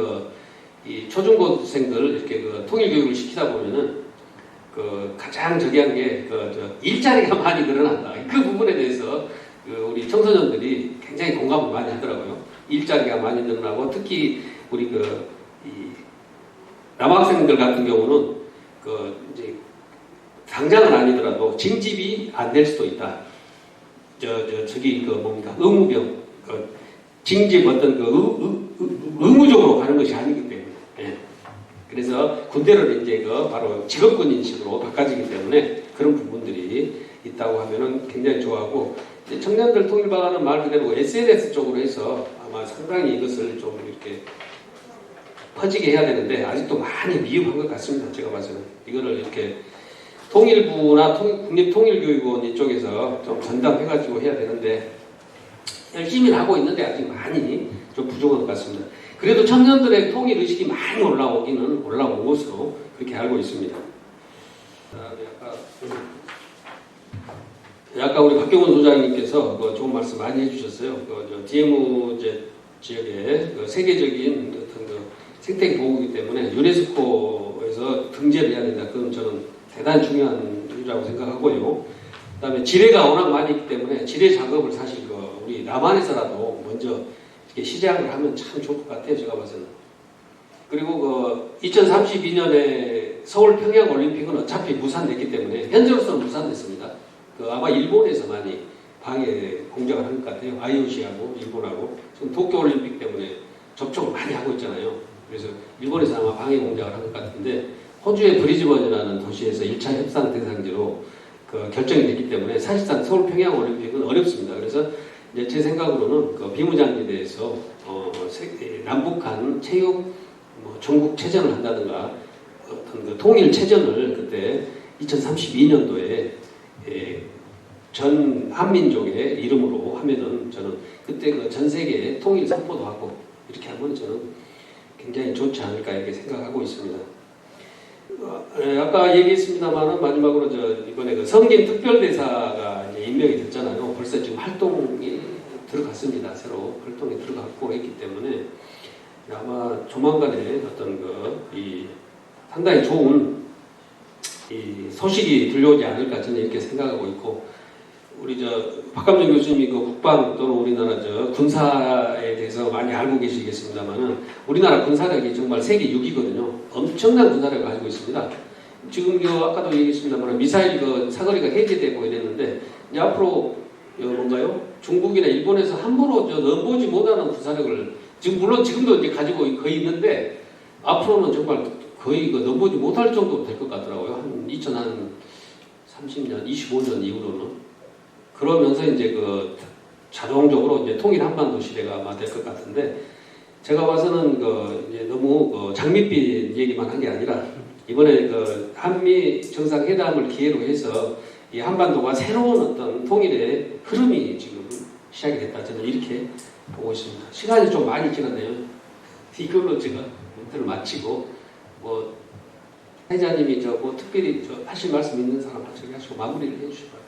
이 초중고생들 이렇게 통일 교육을 시키다 보면은 가장 저기한 게 일자리가 많이 늘어난다. 그 부분에 대해서 우리 청소년들이 굉장히 공감을 많이 하더라고요. 일자리가 많이 늘어나고 특히 우리 이 남학생들 같은 경우는 이제 당장은 아니더라도 징집이 안 될 수도 있다. 저기 그 뭡니까 의무병 징집 어떤 의무적으로 가는 것이 아니기 때문에 예. 그래서 군대를 이제 바로 직업군 인식으로 바꿔지기 때문에 그런 부분들이 있다고 하면은 굉장히 좋아하고 청년들 통일방안은 말 그대로 SNS 쪽으로 해서 아마 상당히 이것을 좀 이렇게 퍼지게 해야 되는데 아직도 많이 미흡한 것 같습니다. 제가 봐서는 이거를 이렇게 통일부나 국립통일교육원 이쪽에서 좀 전담해가지고 해야 되는데 열심히 하고 있는데 아직 많이 좀 부족한 것 같습니다. 그래도 청년들의 통일 의식이 많이 올라오기는 올라온 것으로 그렇게 알고 있습니다. 아까 우리 박경원 소장님께서 좋은 말씀 많이 해주셨어요. DM 지역의 세계적인 어떤 생태계 보호이기 때문에 유네스코에서 등재를 해야 된다. 그건 저는 대단히 중요한 일이라고 생각하고요. 그다음에 지뢰가 워낙 많이 있기 때문에 지뢰 작업을 사실 우리 남한에서라도 먼저 이렇게 시작을 하면 참 좋을 것 같아요. 제가 봐서는. 그리고 2032년에 서울 평양 올림픽은 어차피 무산됐기 때문에 현재로서는 무산됐습니다. 아마 일본에서 많이 방해 공작을 한 것 같아요. IOC하고 일본하고 지금 도쿄 올림픽 때문에 접촉을 많이 하고 있잖아요. 그래서 일본에서 아마 방해 공작을 한 것 같은데 호주의 브리즈번이라는 도시에서 1차 협상 대상지로 결정이 됐기 때문에 사실상 서울 평양 올림픽은 어렵습니다. 그래서 이제 제 생각으로는 비무장지대에서 남북한 체육 전국 체전을 한다든가 어떤 통일 체전을 그때 2032년도에 전 한민족의 이름으로 하면은 저는 그때 전 세계 통일 선포도 하고 이렇게 하면 저는 굉장히 좋지 않을까 이렇게 생각하고 있습니다. 아까 얘기했습니다만은 마지막으로 이번에 성김 특별대사가 이제 임명이 됐잖아요. 벌써 지금 활동이 들어갔습니다. 새로 활동에 들어갔고 했기 때문에 아마 조만간에 어떤 이 상당히 좋은 이 소식이 들려오지 않을까 저는 이렇게 생각하고 있고 우리 박감정 교수님이 국방 또는 우리나라 군사에 대해서 많이 알고 계시겠습니다만은 우리나라 군사력이 정말 세계 6위거든요. 엄청난 군사력을 가지고 있습니다. 지금 아까도 얘기했습니다만 미사일 사거리가 해제되고 이랬는데 이제 앞으로 뭔가요? 중국이나 일본에서 함부로 넘보지 못하는 군사력을 물론 지금도 이제 가지고 거의 있는데 앞으로는 정말 거의 넘보지 못할 정도 될 것 같더라고요. 한 2030년, 25년 이후로는. 그러면서 이제 자동적으로 이제 통일 한반도 시대가 아마 될 것 같은데 제가 봐서는 이제 너무 장밋빛 얘기만 한 게 아니라 이번에 한미 정상회담을 기회로 해서 이 한반도가 새로운 어떤 통일의 흐름이 지금 시작이 됐다. 저는 이렇게 보고 있습니다. 시간이 좀 많이 지났네요. 이걸로 제가 문제를 마치고 회장님이 특별히 하실 말씀 있는 사람 하시고 마무리를 해주시고.